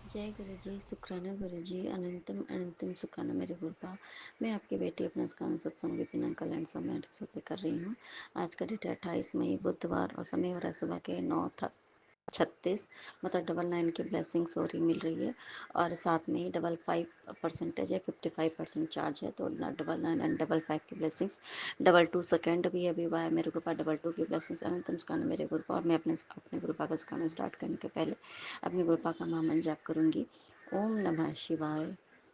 जय गुरु जी। शुक्राना गुरु जी। अनंतम अनंतम सुखाना मेरे गुरुपा। मैं आपकी बेटी अपना सुखाना सत्संग विपिन अंकल एंड समय पे कर रही हूँ। आज का डेट है 28 मई बुधवार और समय हो रहा है सुबह के 9:36। मतलब 99 की ब्लेसिंग्स हो रही मिल रही है और साथ में ही 55% है, 55% चार्ज है। तो 99 एंड 55 की ब्लेसिंग्स, 22 सेकेंड भी अभी हुआ है मेरे गुरुपा। 22 की ब्लेसिंग्स अनंतम सुखाना मेरे गुरुपा। और मैं अपने गुरुपा का सुखाना स्टार्ट करने के पहले अपने गुरुपा का महामंत्र जाप करूँगी। ओम नमः शिवाय।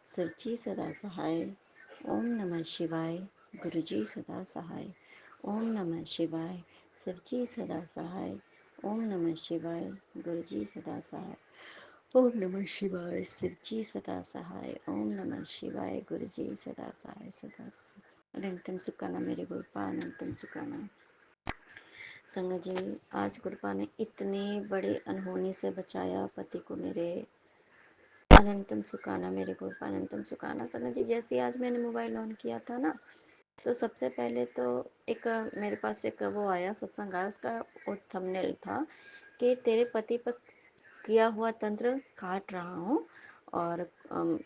सच्ची सदा सहाय। ओम नमः शिवाय। गुरुजी सदा सहाय। ओम नमः शिवाय। सच्ची सदा सहाय। ओम नमः शिवाय। गुरुजी सदा सहाय। ओम नमः शिवाय। सच्ची सदा सहाय। ओम नमः शिवाय। गुरुजी सदा सहाय सदा सहाय। अनंतम सुखाना मेरे गुरुपा। अनंतम सुखाना। संगत जी, आज गुरुपा ने इतने बड़े अनहोनी से बचाया पति को मेरे। अनंतम सुखाना मेरे गुरुपा। अनंतम सुखाना। संगत जी, जैसे आज मैंने मोबाइल ऑन किया था ना, तो सबसे पहले तो एक मेरे पास एक वो आया, सत्संग आया, उसका वो थंबनेल था कि तेरे पति पर किया हुआ तंत्र काट रहा हूँ और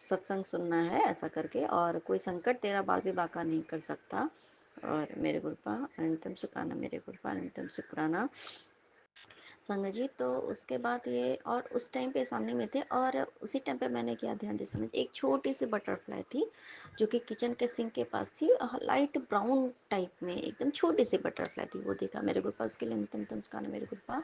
सत्संग सुनना है ऐसा करके, और कोई संकट तेरा बाल भी बाका नहीं कर सकता। और मेरे गुरुपा अनंतम सुखाना मेरे गुरुपा। अनंतम शुक्राना संगत जी। तो उसके बाद ये, और उस टाइम पे सामने में थे, और उसी टाइम पे मैंने क्या ध्यान दिया संगत जी, एक छोटी सी बटरफ्लाई थी जो कि किचन के सिंक के पास थी। लाइट ब्राउन टाइप में एकदम छोटी सी बटरफ्लाई थी, वो देखा मेरे गुरुपा। उसके लिए अंतम तम सुखाना मेरे गुरुपा।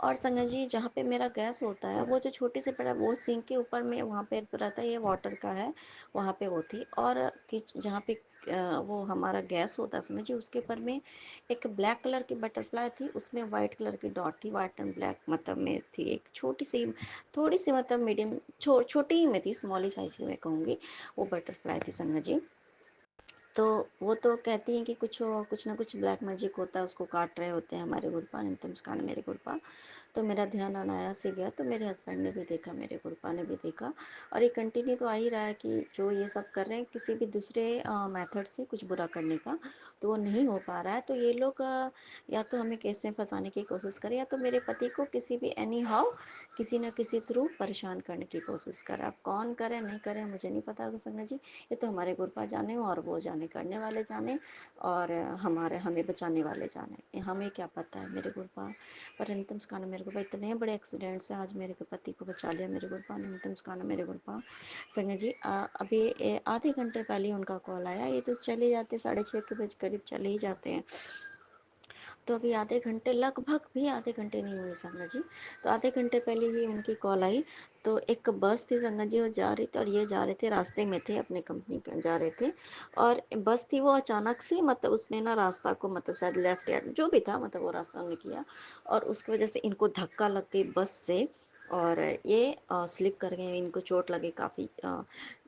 और संगत जी, जहाँ पे मेरा गैस होता है, वो जो छोटी सी बड़ा वो सिंक के ऊपर में वहाँ पे तो रहता है, ये वाटर का है, वहाँ पे वो थी। और जहाँ पे वो हमारा गैस होता है समझिए, उसके ऊपर में एक ब्लैक कलर की बटरफ्लाई थी, उसमें वाइट कलर की डॉट थी, वाइट एंड ब्लैक मतलब में थी, एक छोटी सी, थोड़ी सी मतलब मीडियम छोटी ही में थी, स्मॉली साइज की मैं कहूँगी, वो बटरफ्लाई थी संगत जी। तो वो तो कहती हैं कि कुछ ना कुछ ब्लैक मैजिक होता है, उसको काट रहे होते हैं हमारे गुरुपा। अनंतम मुस्कान मेरे गुरुपा। तो मेरा ध्यान अनायास से गया, तो मेरे हस्बैंड ने भी देखा, मेरे गुरुपा ने भी देखा। और ये कंटिन्यू तो आ ही रहा है कि जो ये सब कर रहे हैं किसी भी दूसरे मेथड से कुछ बुरा करने का, तो वो नहीं हो पा रहा है। तो ये लोग या तो हमें केस में फंसाने की कोशिश करें, या तो मेरे पति को किसी भी एनी हाउ किसी न किसी थ्रू परेशान करने की कोशिश करें। अब कौन करे नहीं करे मुझे नहीं पता संगत जी, ये तो हमारे गुरुपा जाने और वो जाने, करने वाले जाने, और हमें बचाने वाले जाने, हमें क्या पता है मेरे गुरुपा। पर अनंतम सुखाना मेरे गुरुपा। इतने बड़े एक्सीडेंट से आज मेरे पति को बचा लिया मेरे गुरुपा। अनंतम सुखाना मेरे गुरुपा। संगत जी, अभी आधे घंटे पहले उनका कॉल आया। ये तो चले जाते 6:30 के बजे करीब चले ही जाते हैं। तो अभी आधे घंटे, लगभग भी आधे घंटे नहीं हुए संगत जी, तो आधे घंटे पहले ही उनकी कॉल आई। तो एक बस थी संगत जी, वो जा रही थी, और ये जा रहे थे, रास्ते में थे, अपने कंपनी जा रहे थे। और बस थी, वो अचानक से मतलब उसने ना रास्ता को, मतलब शायद लेफ्ट या जो भी था, मतलब वो रास्ता उन्होंने किया, और उसकी वजह से इनको धक्का लग गई बस से, और ये स्लिप कर गए, इनको चोट लगी काफ़ी।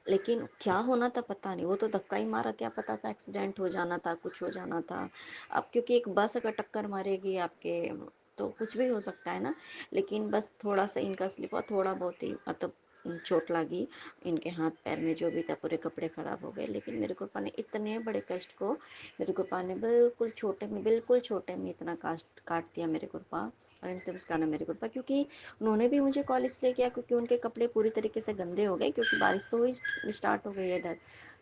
लेकिन क्या होना था पता नहीं, वो तो धक्का ही मारा, क्या पता था एक्सीडेंट हो जाना था, कुछ हो जाना था। अब क्योंकि एक बस अगर टक्कर मारेगी आपके तो कुछ भी हो सकता है ना। लेकिन बस थोड़ा सा इनका स्लिप हुआ, थोड़ा बहुत ही मतलब चोट लगी इनके हाथ पैर में, जो भी था पूरे कपड़े खराब हो गए। लेकिन मेरे गुरुपा ने इतने बड़े कष्ट को, मेरे गुरुपा ने बिल्कुल छोटे में इतना कास्ट काट दिया मेरे गुरुपा। और इनसे मुस्काना मेरे गुरुपा, क्योंकि उन्होंने भी मुझे कॉल इसलिए किया क्योंकि उनके कपड़े पूरी तरीके से गंदे हो गए, क्योंकि बारिश तो हुई स्टार्ट हो गई है इधर,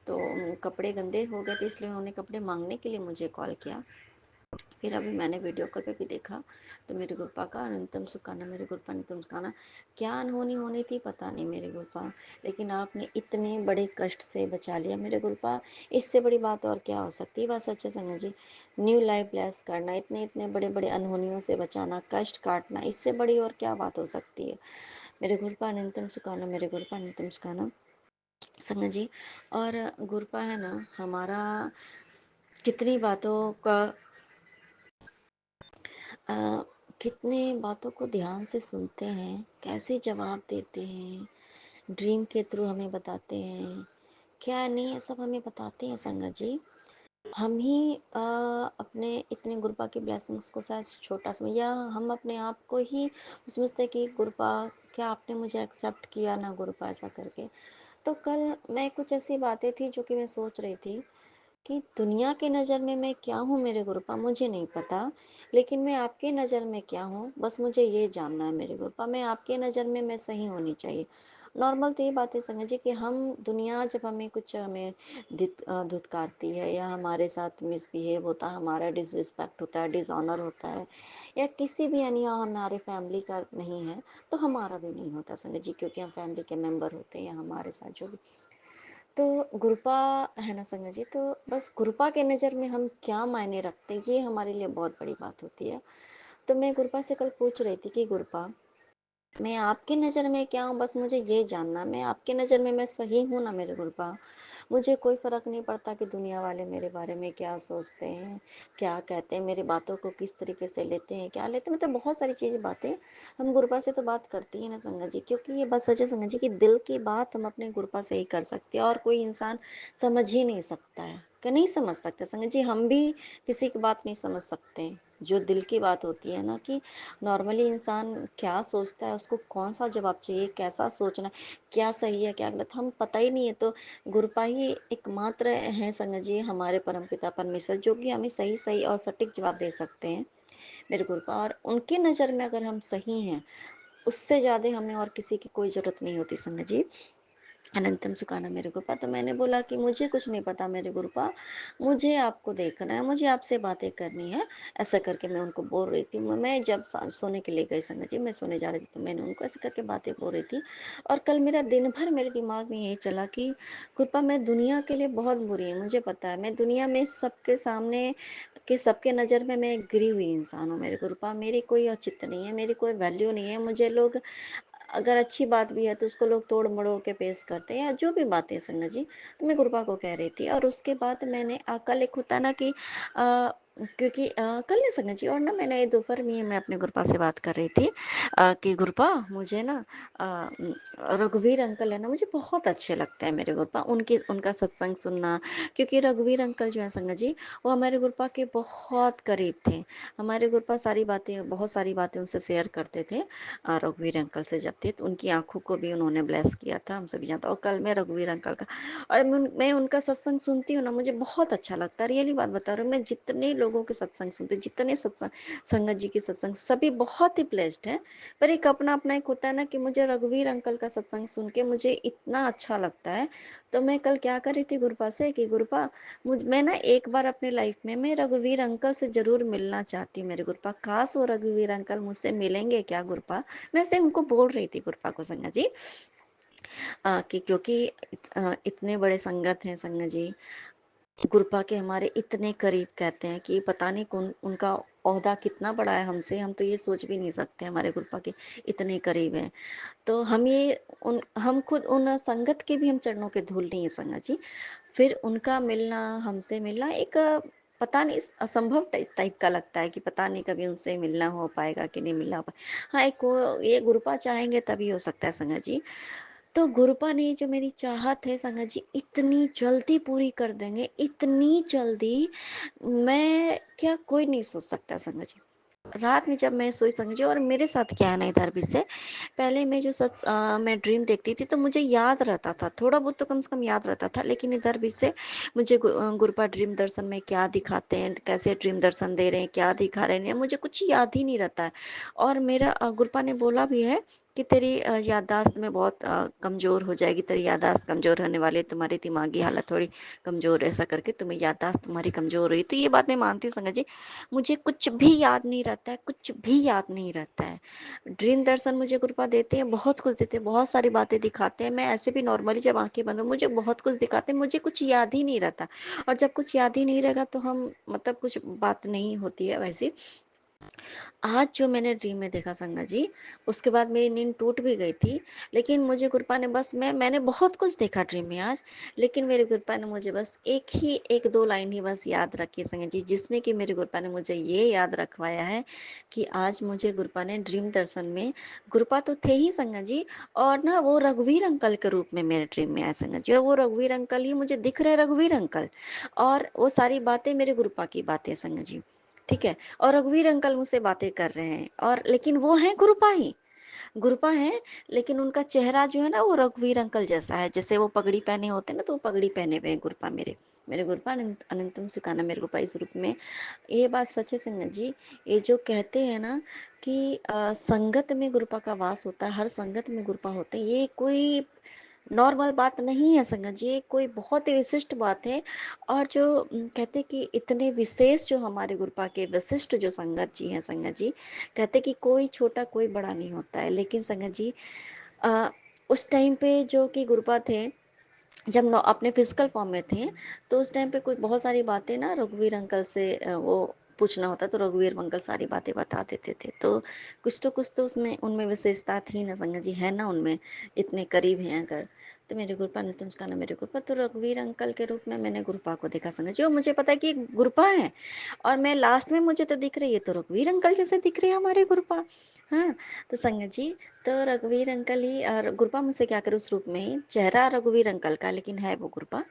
तो कपड़े गंदे हो गए थे, इसलिए उन्होंने कपड़े मांगने के लिए मुझे कॉल किया। फिर अभी मैंने वीडियो कॉल पे भी देखा तो मेरे गुरपा का अनंतम सुखाना, मेरे गुरपा अनंतम सुखाना, क्या अनहोनी होनी थी पता नहीं मेरे गुरपा, लेकिन आपने इतने बड़े कष्ट से बचा लिया मेरे गुरपा। इससे बड़ी बात और क्या हो सकती है। बात सच्चे संगत जी, न्यू लाइफ ब्लेस करना, इतने इतने बड़े बड़े अनहोनियों से बचाना, कष्ट काटना, इससे बड़ी और क्या बात हो सकती है। मेरे गुरपा अनंतम सुखाना, मेरे गुरपा अनंतम सुखाना संगत जी। और गुरपा है ना हमारा, कितनी बातों का अ, कितने बातों को ध्यान से सुनते हैं, कैसे जवाब देते हैं, ड्रीम के थ्रू हमें बताते हैं, क्या नहीं है सब हमें बताते हैं संगत जी। हम ही अपने इतने गुरबा की ब्लेसिंग्स को शायद छोटा समझ, या हम अपने आप को ही समझते कि गुरबा क्या आपने मुझे एक्सेप्ट किया ना गुरबा, ऐसा करके। तो कल मैं कुछ ऐसी बातें थी जो कि मैं सोच रही थी कि दुनिया की नज़र में मैं क्या हूँ मेरे गुरुपा, मुझे नहीं पता, लेकिन मैं आपके नज़र में क्या हूँ बस मुझे ये जानना है मेरे गुरुपा। मैं आपके नज़र में मैं सही होनी चाहिए। नॉर्मल तो ये बात है संगत जी कि हम दुनिया जब हमें कुछ हमें धुतकारती है या हमारे साथ मिसबिहेव होता है, हमारा डिसरिस्पेक्ट होता है, डिसऑनर होता है, या किसी भी अनिया हमारे फैमिली का नहीं है तो हमारा भी नहीं होता संगत जी, क्योंकि हम फैमिली के मेंबर होते हैं या हमारे साथ जो भी। तो गुरुपा है ना संगत जी, तो बस गुरुपा के नज़र में हम क्या मायने रखते हैं ये हमारे लिए बहुत बड़ी बात होती है। तो मैं गुरुपा से कल पूछ रही थी कि गुरुपा, मैं आपकी नज़र में क्या हूँ बस मुझे ये जानना, मैं आपकी नज़र में मैं सही हूँ ना मेरे गुरुपा। मुझे कोई फ़र्क नहीं पड़ता कि दुनिया वाले मेरे बारे में क्या सोचते हैं, क्या कहते हैं, मेरी बातों को किस तरीके से लेते हैं, क्या लेते हैं, मतलब बहुत सारी चीज़ें बातें हम गुरुपा से तो बात करते ही ना संगत जी, क्योंकि ये बस सच है संगत जी कि दिल की बात हम अपने गुरुपा से ही कर सकते हैं और कोई इंसान समझ ही नहीं सकता है, कि नहीं समझ सकते संगत जी, हम भी किसी की बात नहीं समझ सकते। जो दिल की बात होती है ना, कि नॉर्मली इंसान क्या सोचता है, उसको कौन सा जवाब चाहिए, कैसा सोचना, क्या सही है क्या गलत, हम पता ही नहीं है। तो गुरुपा ही एकमात्र हैं संगत जी हमारे परमपिता परमेश्वर, जो कि हमें सही सही और सटीक जवाब दे सकते हैं मेरे गुरुपा। और उनकी नज़र में अगर हम सही हैं, उससे ज़्यादा हमें और किसी की कोई ज़रूरत नहीं होती संगत जी। अनंतम सुखाना मेरे गुरुपा। तो मैंने बोला कि मुझे कुछ नहीं पता मेरे गुरुपा, मुझे आपको देखना है, मुझे आपसे बातें करनी है, ऐसा करके मैं उनको बोल रही थी। मैं जब सोने के लिए गई संगत जी, मैं सोने जा रही थी तो मैंने उनको ऐसे करके बातें बोल रही थी। और कल मेरा दिन भर मेरे दिमाग में यही चला कि गुरुपा मैं दुनिया के लिए बहुत बुरी हूँ, मुझे पता है, मैं दुनिया में सबके सामने कि सबके नज़र में मैं एक गिरी हुई इंसान हूँ मेरे गुरुपा, मेरी कोई औचित्य नहीं है, मेरी कोई वैल्यू नहीं है, मुझे लोग अगर अच्छी बात भी है तो उसको लोग तोड़ मड़ोड़ के पेश करते हैं, या जो भी बातें संगत जी। तो मैं गुरुपा को कह रही थी, और उसके बाद मैंने कल एक होता ना कि क्योंकि कल नहीं संगत जी, और ना मैंने दोपहर में मैं अपने गुरुपा से बात कर रही थी कि गुरुपा मुझे ना रघुवीर अंकल है ना, मुझे बहुत अच्छे लगते हैं मेरे गुरुपा, उनकी उनका सत्संग सुनना, क्योंकि रघुवीर अंकल जो है संगत जी, वो हमारे गुरुपा के बहुत करीब थे। हमारे गुरुपा सारी बातें, बहुत सारी बातें उनसे शेयर करते थे, रघुवीर अंकल से जब थे, तो उनकी आंखों को भी उन्होंने ब्लेस किया था, हम सभी जानते। और कल मैं रघुवीर अंकल का, और मैं उनका सत्संग सुनती हूँ ना, मुझे बहुत अच्छा लगता है, रियली बात बता रही हूँ। मैं जितने लोगों के सत्संग सुनती, जितने सत्संग संगत जी के सत्संग, सभी बहुत ही ब्लेस्ड हैं। पर एक अपना अपना एक होता है ना कि मुझे रघुवीर अंकल का सत्संग सुन के मुझे इतना अच्छा लगता है। तो मैं कल क्या कर रही थी गुरुपा से कि गुरुपा, मैं ना एक बार अपने लाइफ में मैं रघुवीर अंकल से जरूर मिलना चाहती हूँ मेरे गुरुपा, खास वो रघुवीर अंकल मुझसे मिलेंगे क्या गुरुपा, मैं से उनको बोल रही थी गुरुपा को संगत जी, कि क्योंकि इतने बड़े संगत हैं संगत जी, गुरुपा के हमारे इतने करीब, कहते हैं कि पता नहीं कौन उनका ओहदा कितना बड़ा है हमसे, हम तो ये सोच भी नहीं सकते हमारे गुरुपा के इतने करीब हैं। तो हम ये हम खुद उन संगत के भी हम चरणों के धूल नहीं है संगत जी। फिर उनका मिलना, हमसे मिलना एक पता नहीं असंभव टाइप का लगता है कि पता नहीं कभी उनसे मिलना हो पाएगा कि नहीं मिलना हो पाए। हाँ, एक ये गुरुपा चाहेंगे तभी हो सकता है संगत जी। तो गुरुपा ने जो मेरी चाहत है संगत जी इतनी जल्दी पूरी कर देंगे, इतनी जल्दी, मैं क्या कोई नहीं सोच सकता संगत जी। रात में जब मैं सोई संगत जी, और मेरे साथ क्या है ना इधर भी से, पहले मैं जो मैं ड्रीम देखती थी तो मुझे याद रहता था, थोड़ा बहुत तो कम से कम याद रहता था, लेकिन इधर भी से मुझे गुरुपा ड्रीम दर्शन में क्या दिखाते हैं, कैसे ड्रीम दर्शन दे रहे हैं, क्या दिखा रहे हैं, मुझे कुछ याद ही नहीं रहता है। और मेरा गुरुपा ने बोला भी है कि तेरी याददाश्त में बहुत कमज़ोर हो जाएगी, तेरी याददाश्त कमज़ोर होने वाली है, तुम्हारी दिमागी हालत थोड़ी कमज़ोर, ऐसा करके तुम्हें याददाश्त तुम्हारी कमज़ोर हुई। तो ये बात मैं मानती हूँ संगत जी, मुझे कुछ भी याद नहीं रहता है, कुछ भी याद नहीं रहता है। ड्रीम दर्शन मुझे कृपा देते हैं, बहुत कुछ देते हैं, बहुत सारी बातें दिखाते हैं। मैं ऐसे भी नॉर्मली जब आंखें बंद हो मुझे बहुत कुछ दिखाते हैं, मुझे कुछ याद ही नहीं रहता। और जब कुछ याद ही नहीं रहेगा तो हम मतलब कुछ बात नहीं होती है वैसी। आज जो मैंने ड्रीम में देखा संगत जी, उसके बाद मेरी नींद टूट भी गई थी, लेकिन मुझे कृपा ने बस मैंने बहुत कुछ देखा ड्रीम में आज, लेकिन मेरी कृपा ने मुझे बस एक दो लाइन ही बस याद रखी संगत जी, जिसमें कि मेरी कृपा ने मुझे ये याद रखवाया है कि आज मुझे कृपा ने ड्रीम दर्शन में, कृपा तो थे ही संगत जी, और ना वो रघुवीर अंकल के रूप में मेरे ड्रीम में आए संगत जी, और वो रघुवीर अंकल ही मुझे दिख रहे, रघुवीर अंकल, और वो सारी बातें मेरे कृपा की बातें संगत जी, ठीक है। और रघुवीर अंकल मुझसे बातें कर रहे हैं, और लेकिन वो हैं गुरुपा ही, गुरुपा हैं, लेकिन उनका चेहरा जो है ना वो रघुवीर अंकल जैसा है, जैसे वो पगड़ी पहने होते हैं ना, तो वो पगड़ी पहने हुए हैं गुरुपा मेरे, मेरे गुरुपा अनंतम सुखाना मेरे गुरुपा इस रूप में। ये बात सच है संगत जी, ये जो कहते हैं ना कि संगत में गुरुपा का वास होता है, हर संगत में गुरुपा होते हैं, ये कोई नॉर्मल बात नहीं है संगत जी, ये कोई बहुत ही विशिष्ट बात है। और जो कहते कि इतने विशेष जो हमारे गुरुपा के विशिष्ट जो संगत जी हैं संगत जी, कहते कि कोई छोटा कोई बड़ा नहीं होता है, लेकिन संगत जी अ, उस टाइम पे जो कि गुरुपा थे, जब अपने फिजिकल फॉर्म में थे, तो उस टाइम पे कुछ बहुत सारी बातें ना रघुवीर अंकल से वो पूछना होता, तो रघुवीर अंकल सारी बातें बता देते थे। तो कुछ तो उसमें उनमें विशेषता थी ना संगत जी, है ना उनमें, इतने करीब हैं अगर। तो मेरे गुरुपा ने तुमका ना मेरे गुरुपा, तो रघुवीर अंकल के रूप में मैंने गुरुपा को देखा संगत जी, और मुझे पता है कि गुरुपा है, और मैं लास्ट में मुझे तो दिख रही है, तो रघुवीर अंकल जैसे दिख रहे हैं हमारे गुरुपा। हाँ, तो संगत जी, तो रघुवीर अंकल ही, और गुरुपा मुझसे क्या करे उस रूप में ही, चेहरा रघुवीर अंकल का लेकिन है वो गुरुपा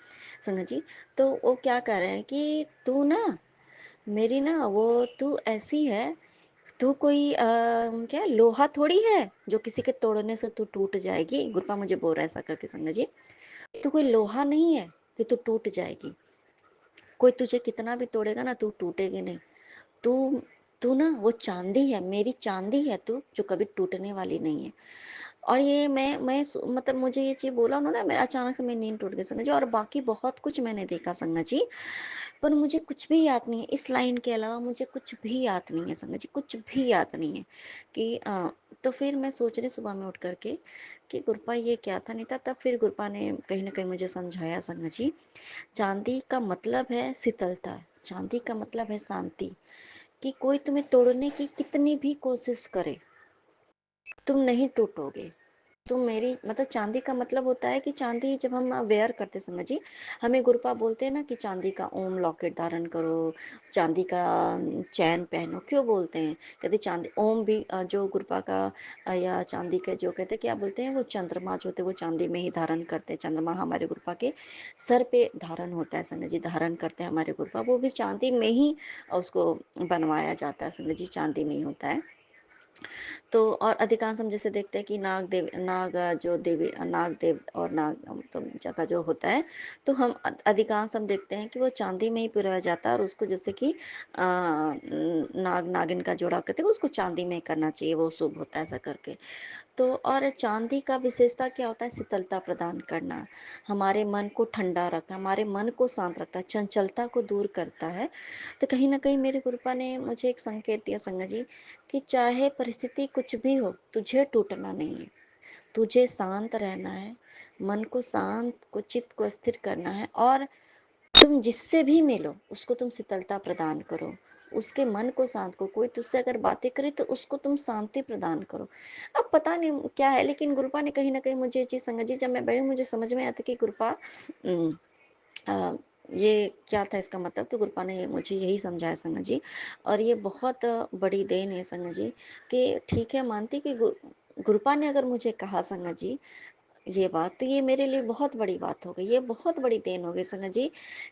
संगत जी। तो वो क्या कर रहे हैं कि तू ना मेरी ना वो तू ऐसी है, तू कोई क्या लोहा थोड़ी है जो किसी के तोड़ने से तू टूट जाएगी, गुरुपा मुझे बोल रहा है ऐसा करके संगत जी, तू कोई लोहा नहीं है कि तू टूट जाएगी, कोई तुझे कितना भी तोड़ेगा ना तू टूटेगी नहीं, तू तू ना वो चांदी है, मेरी चांदी है तू, जो कभी टूटने वाली नहीं है। और ये मतलब मुझे ये चीज़ बोला उन्होंने, मेरा अचानक से मेरी नींद टूट गई संगत जी, और बाकी बहुत कुछ मैंने देखा संगत जी, पर मुझे कुछ भी याद नहीं है, इस लाइन के अलावा मुझे कुछ भी याद नहीं है संगत जी, कुछ भी याद नहीं है कि तो फिर मैं सोच रही सुबह में उठ करके कि गुरपा ये क्या था नहीं था, तब फिर गुरपा ने कहीं ना कहीं मुझे समझाया संगत जी, चांदी का मतलब है शीतलता, चांदी का मतलब है शांति, कि कोई तुम्हें तोड़ने की कितनी भी कोशिश करे तुम नहीं टूटोगे। तुम मेरी मतलब चांदी का मतलब होता है कि चांदी जब हम वेयर करते संगत जी, हमें गुरुपा बोलते हैं ना कि चांदी का ओम लॉकेट धारण करो, चांदी का चैन पहनो, क्यों बोलते हैं, कहते चांदी ओम भी जो गुरुपा का या चांदी का जो कहते क्या बोलते हैं, वो चंद्रमा जो होते हैं वो चांदी में ही धारण करते हैं, चंद्रमा हमारे गुरुपा के सर पे धारण होता है संगत जी, धारण करते हैं हमारे गुरुपा, वो भी चांदी में ही उसको बनवाया जाता है संगत जी, चांदी में ही होता है। तो और अधिकांश हम जैसे देखते हैं कि नाग जो देवी नाग देव और नाग तो जगह जो होता है, तो हम अधिकांश हम देखते हैं कि वो चांदी में ही पिरोया जाता है, और उसको जैसे कि नाग नागिन का जोड़ा कहते हैं उसको चांदी में करना चाहिए, वो शुभ होता है ऐसा करके। तो और चांदी का विशेषता क्या होता है, शीतलता प्रदान करना, हमारे मन को ठंडा रखना, हमारे मन को शांत रखता है, चंचलता को दूर करता है। तो कहीं ना कहीं मेरे गुरुपा ने मुझे एक संकेत दिया संगत जी, कि चाहे परिस्थिति कुछ भी हो तुझे टूटना नहीं है, तुझे शांत रहना है, मन को शांत को चित्त को स्थिर करना है, और तुम जिससे भी मिलो उसको तुम शीतलता प्रदान करो, उसके मन को शांत को, कोई तुझसे अगर बातें करे तो उसको तुम शांति प्रदान करो। अब पता नहीं क्या है, लेकिन गुरुपा ने कहीं ना कहीं मुझे ये चीज़ संगत जी, जब मैं बैठी मुझे समझ में आता कि गुरुपा अ, ये क्या था इसका मतलब, तो गुरुपा ने मुझे यही समझाया संगत जी। और ये बहुत बड़ी देन है संगत जी, कि ठीक है मानती कि गुरुपा ने अगर मुझे कहा संगत जी, ये बात तो ये मेरे लिए बहुत बड़ी बात हो गई, ये बहुत बड़ी देन हो गई संगत जी।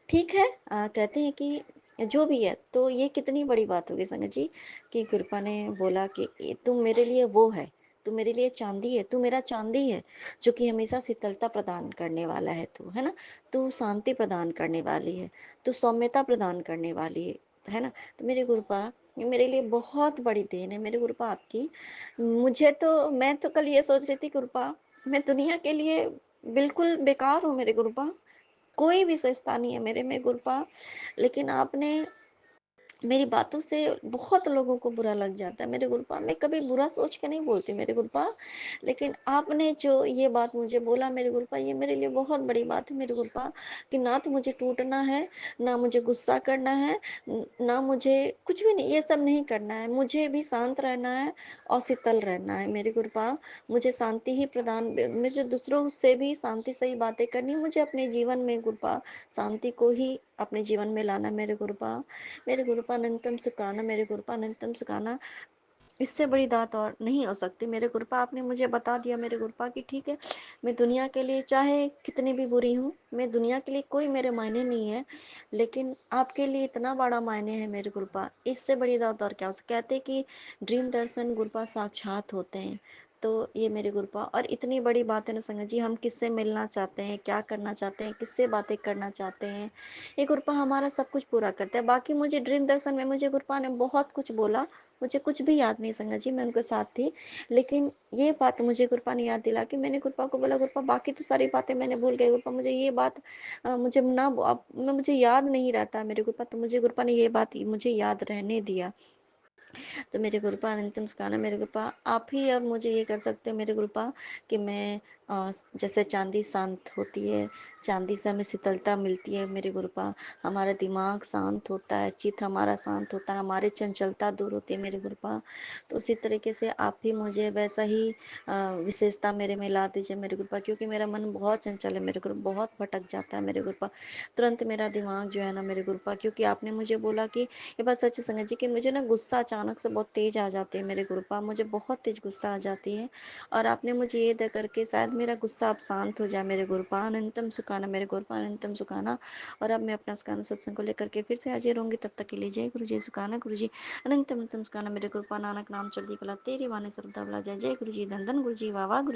ठीक है, कहते हैं कि जो भी है, तो ये कितनी बड़ी बात हो गई संगत जी कि कृपा ने बोला कि तू मेरे लिए वो है, तू मेरे लिए चांदी है, तू मेरा चांदी है, जो कि हमेशा शीतलता प्रदान करने वाला है तू, है ना? तू शांति प्रदान करने वाली है, तू सौम्यता प्रदान करने वाली है ना? तो मेरी कृपा, ये मेरे लिए बहुत बड़ी देन है मेरी कृपा आपकी। मुझे तो मैं तो कल ये सोच रही थी कृपा, मैं दुनिया के लिए बिल्कुल बेकार हूँ मेरे गुरुपा, कोई विशेषता नहीं है मेरे में गुरुपा, लेकिन आपने मेरी बातों से बहुत लोगों को बुरा लग जाता है मेरे गुरुपा। मैं कभी बुरा सोच के नहीं बोलती मेरे गुरुपा, लेकिन आपने जो ये बात मुझे बोला मेरे गुरुपा, ये मेरे लिए बहुत बड़ी बात है मेरे गुरुपा, कि ना तो मुझे टूटना है, ना मुझे गुस्सा करना है, ना मुझे कुछ भी नहीं, ये सब नहीं करना है। मुझे भी शांत रहना है और शीतल रहना है मेरे गुरुपा। मुझे शांति ही प्रदान, मुझे दूसरों से भी शांति से ही बातें करनी है, मुझे अपने जीवन में गुरुपा शांति को ही अपने जीवन में लाना मेरे गुरुपा। मेरे गुरुपा अनंतम सुखाना, मेरे गुरुपा अनंतम सुखाना, इससे बड़ी दात और नहीं हो सकती मेरे गुरुपा। आपने मुझे बता दिया मेरे गुरुपा कि ठीक है, मैं दुनिया के लिए चाहे कितनी भी बुरी हूँ, मैं दुनिया के लिए कोई मेरे मायने नहीं है, लेकिन आपके लिए इतना बड़ा मायने है मेरे गुरुपा। इससे बड़ी दात और क्या हो सकती। कहते कि ड्रीम दर्शन गुरुपा साक्षात होते हैं, तो ये मेरे गुरुपा। और इतनी बड़ी बात है ना संगत जी, हम किससे मिलना चाहते हैं, क्या करना चाहते हैं, किससे बातें करना चाहते हैं, ये गुरुपा हमारा सब कुछ पूरा करता है। बाकी मुझे ड्रीम दर्शन में मुझे गुरुपा ने बहुत कुछ बोला, मुझे कुछ भी याद नहीं संगत जी, मैं उनके साथ थी, लेकिन ये बात मुझे गुरुपा ने याद दिला कि मैंने गुरुपा को बोला, गुरुपा बाकी तो सारी बातें मैंने भूल गई गुरुपा, मुझे ये बात मुझे ना अब मैं मुझे याद नहीं रहता मेरे गुरुपा, तो मुझे गुरुपा ने ये बात मुझे याद रहने दिया। तो मेरे गुरुपा अनंतम सुखाना, मेरे गुरुपा आप ही अब मुझे ये कर सकते हो मेरे गुरुपा कि मैं जैसे चांदी शांत होती है, चांदी से हमें शीतलता मिलती है मेरे गुरुपा, हमारा दिमाग शांत होता है, चित्त हमारा शांत होता है, हमारी चंचलता दूर होती है मेरे गुरुपा। तो उसी तरीके से आप ही मुझे वैसा ही विशेषता मेरे में ला दीजिए मेरे गुरुपा, क्योंकि मेरा मन बहुत चंचल है मेरे गुरु, बहुत भटक जाता है मेरे गुरुपा, तुरंत मेरा दिमाग जो है ना मेरे गुरुपा, क्योंकि आपने मुझे बोला कि ये बात सच है संगत जी कि मुझे ना गुस्सा अचानक से बहुत तेज आ जाती है मेरे गुरुपा, मुझे बहुत तेज गुस्सा आ जाती है, और आपने मुझे ये दे करके शायद मेरा गुस्सा अब शांत हो जाए मेरे गुरुपा अनंतम सुखाना, मेरे गुरुपा अनंतम सुखाना। और अब मैं अपना सुखाना सत्संग को लेकर के फिर से हाजिर होंगी, तब तक के लिए जय गुरु जी सुखाना, गुरु जी अनंतम अनंतम सुखाना, मेरे गुरुपा नानक नाम चढ़ती कला तेरी वाणी सर्वदा भला, जय जय गुरु जी, धन धन गुरु जी, वाह वाह गुरु।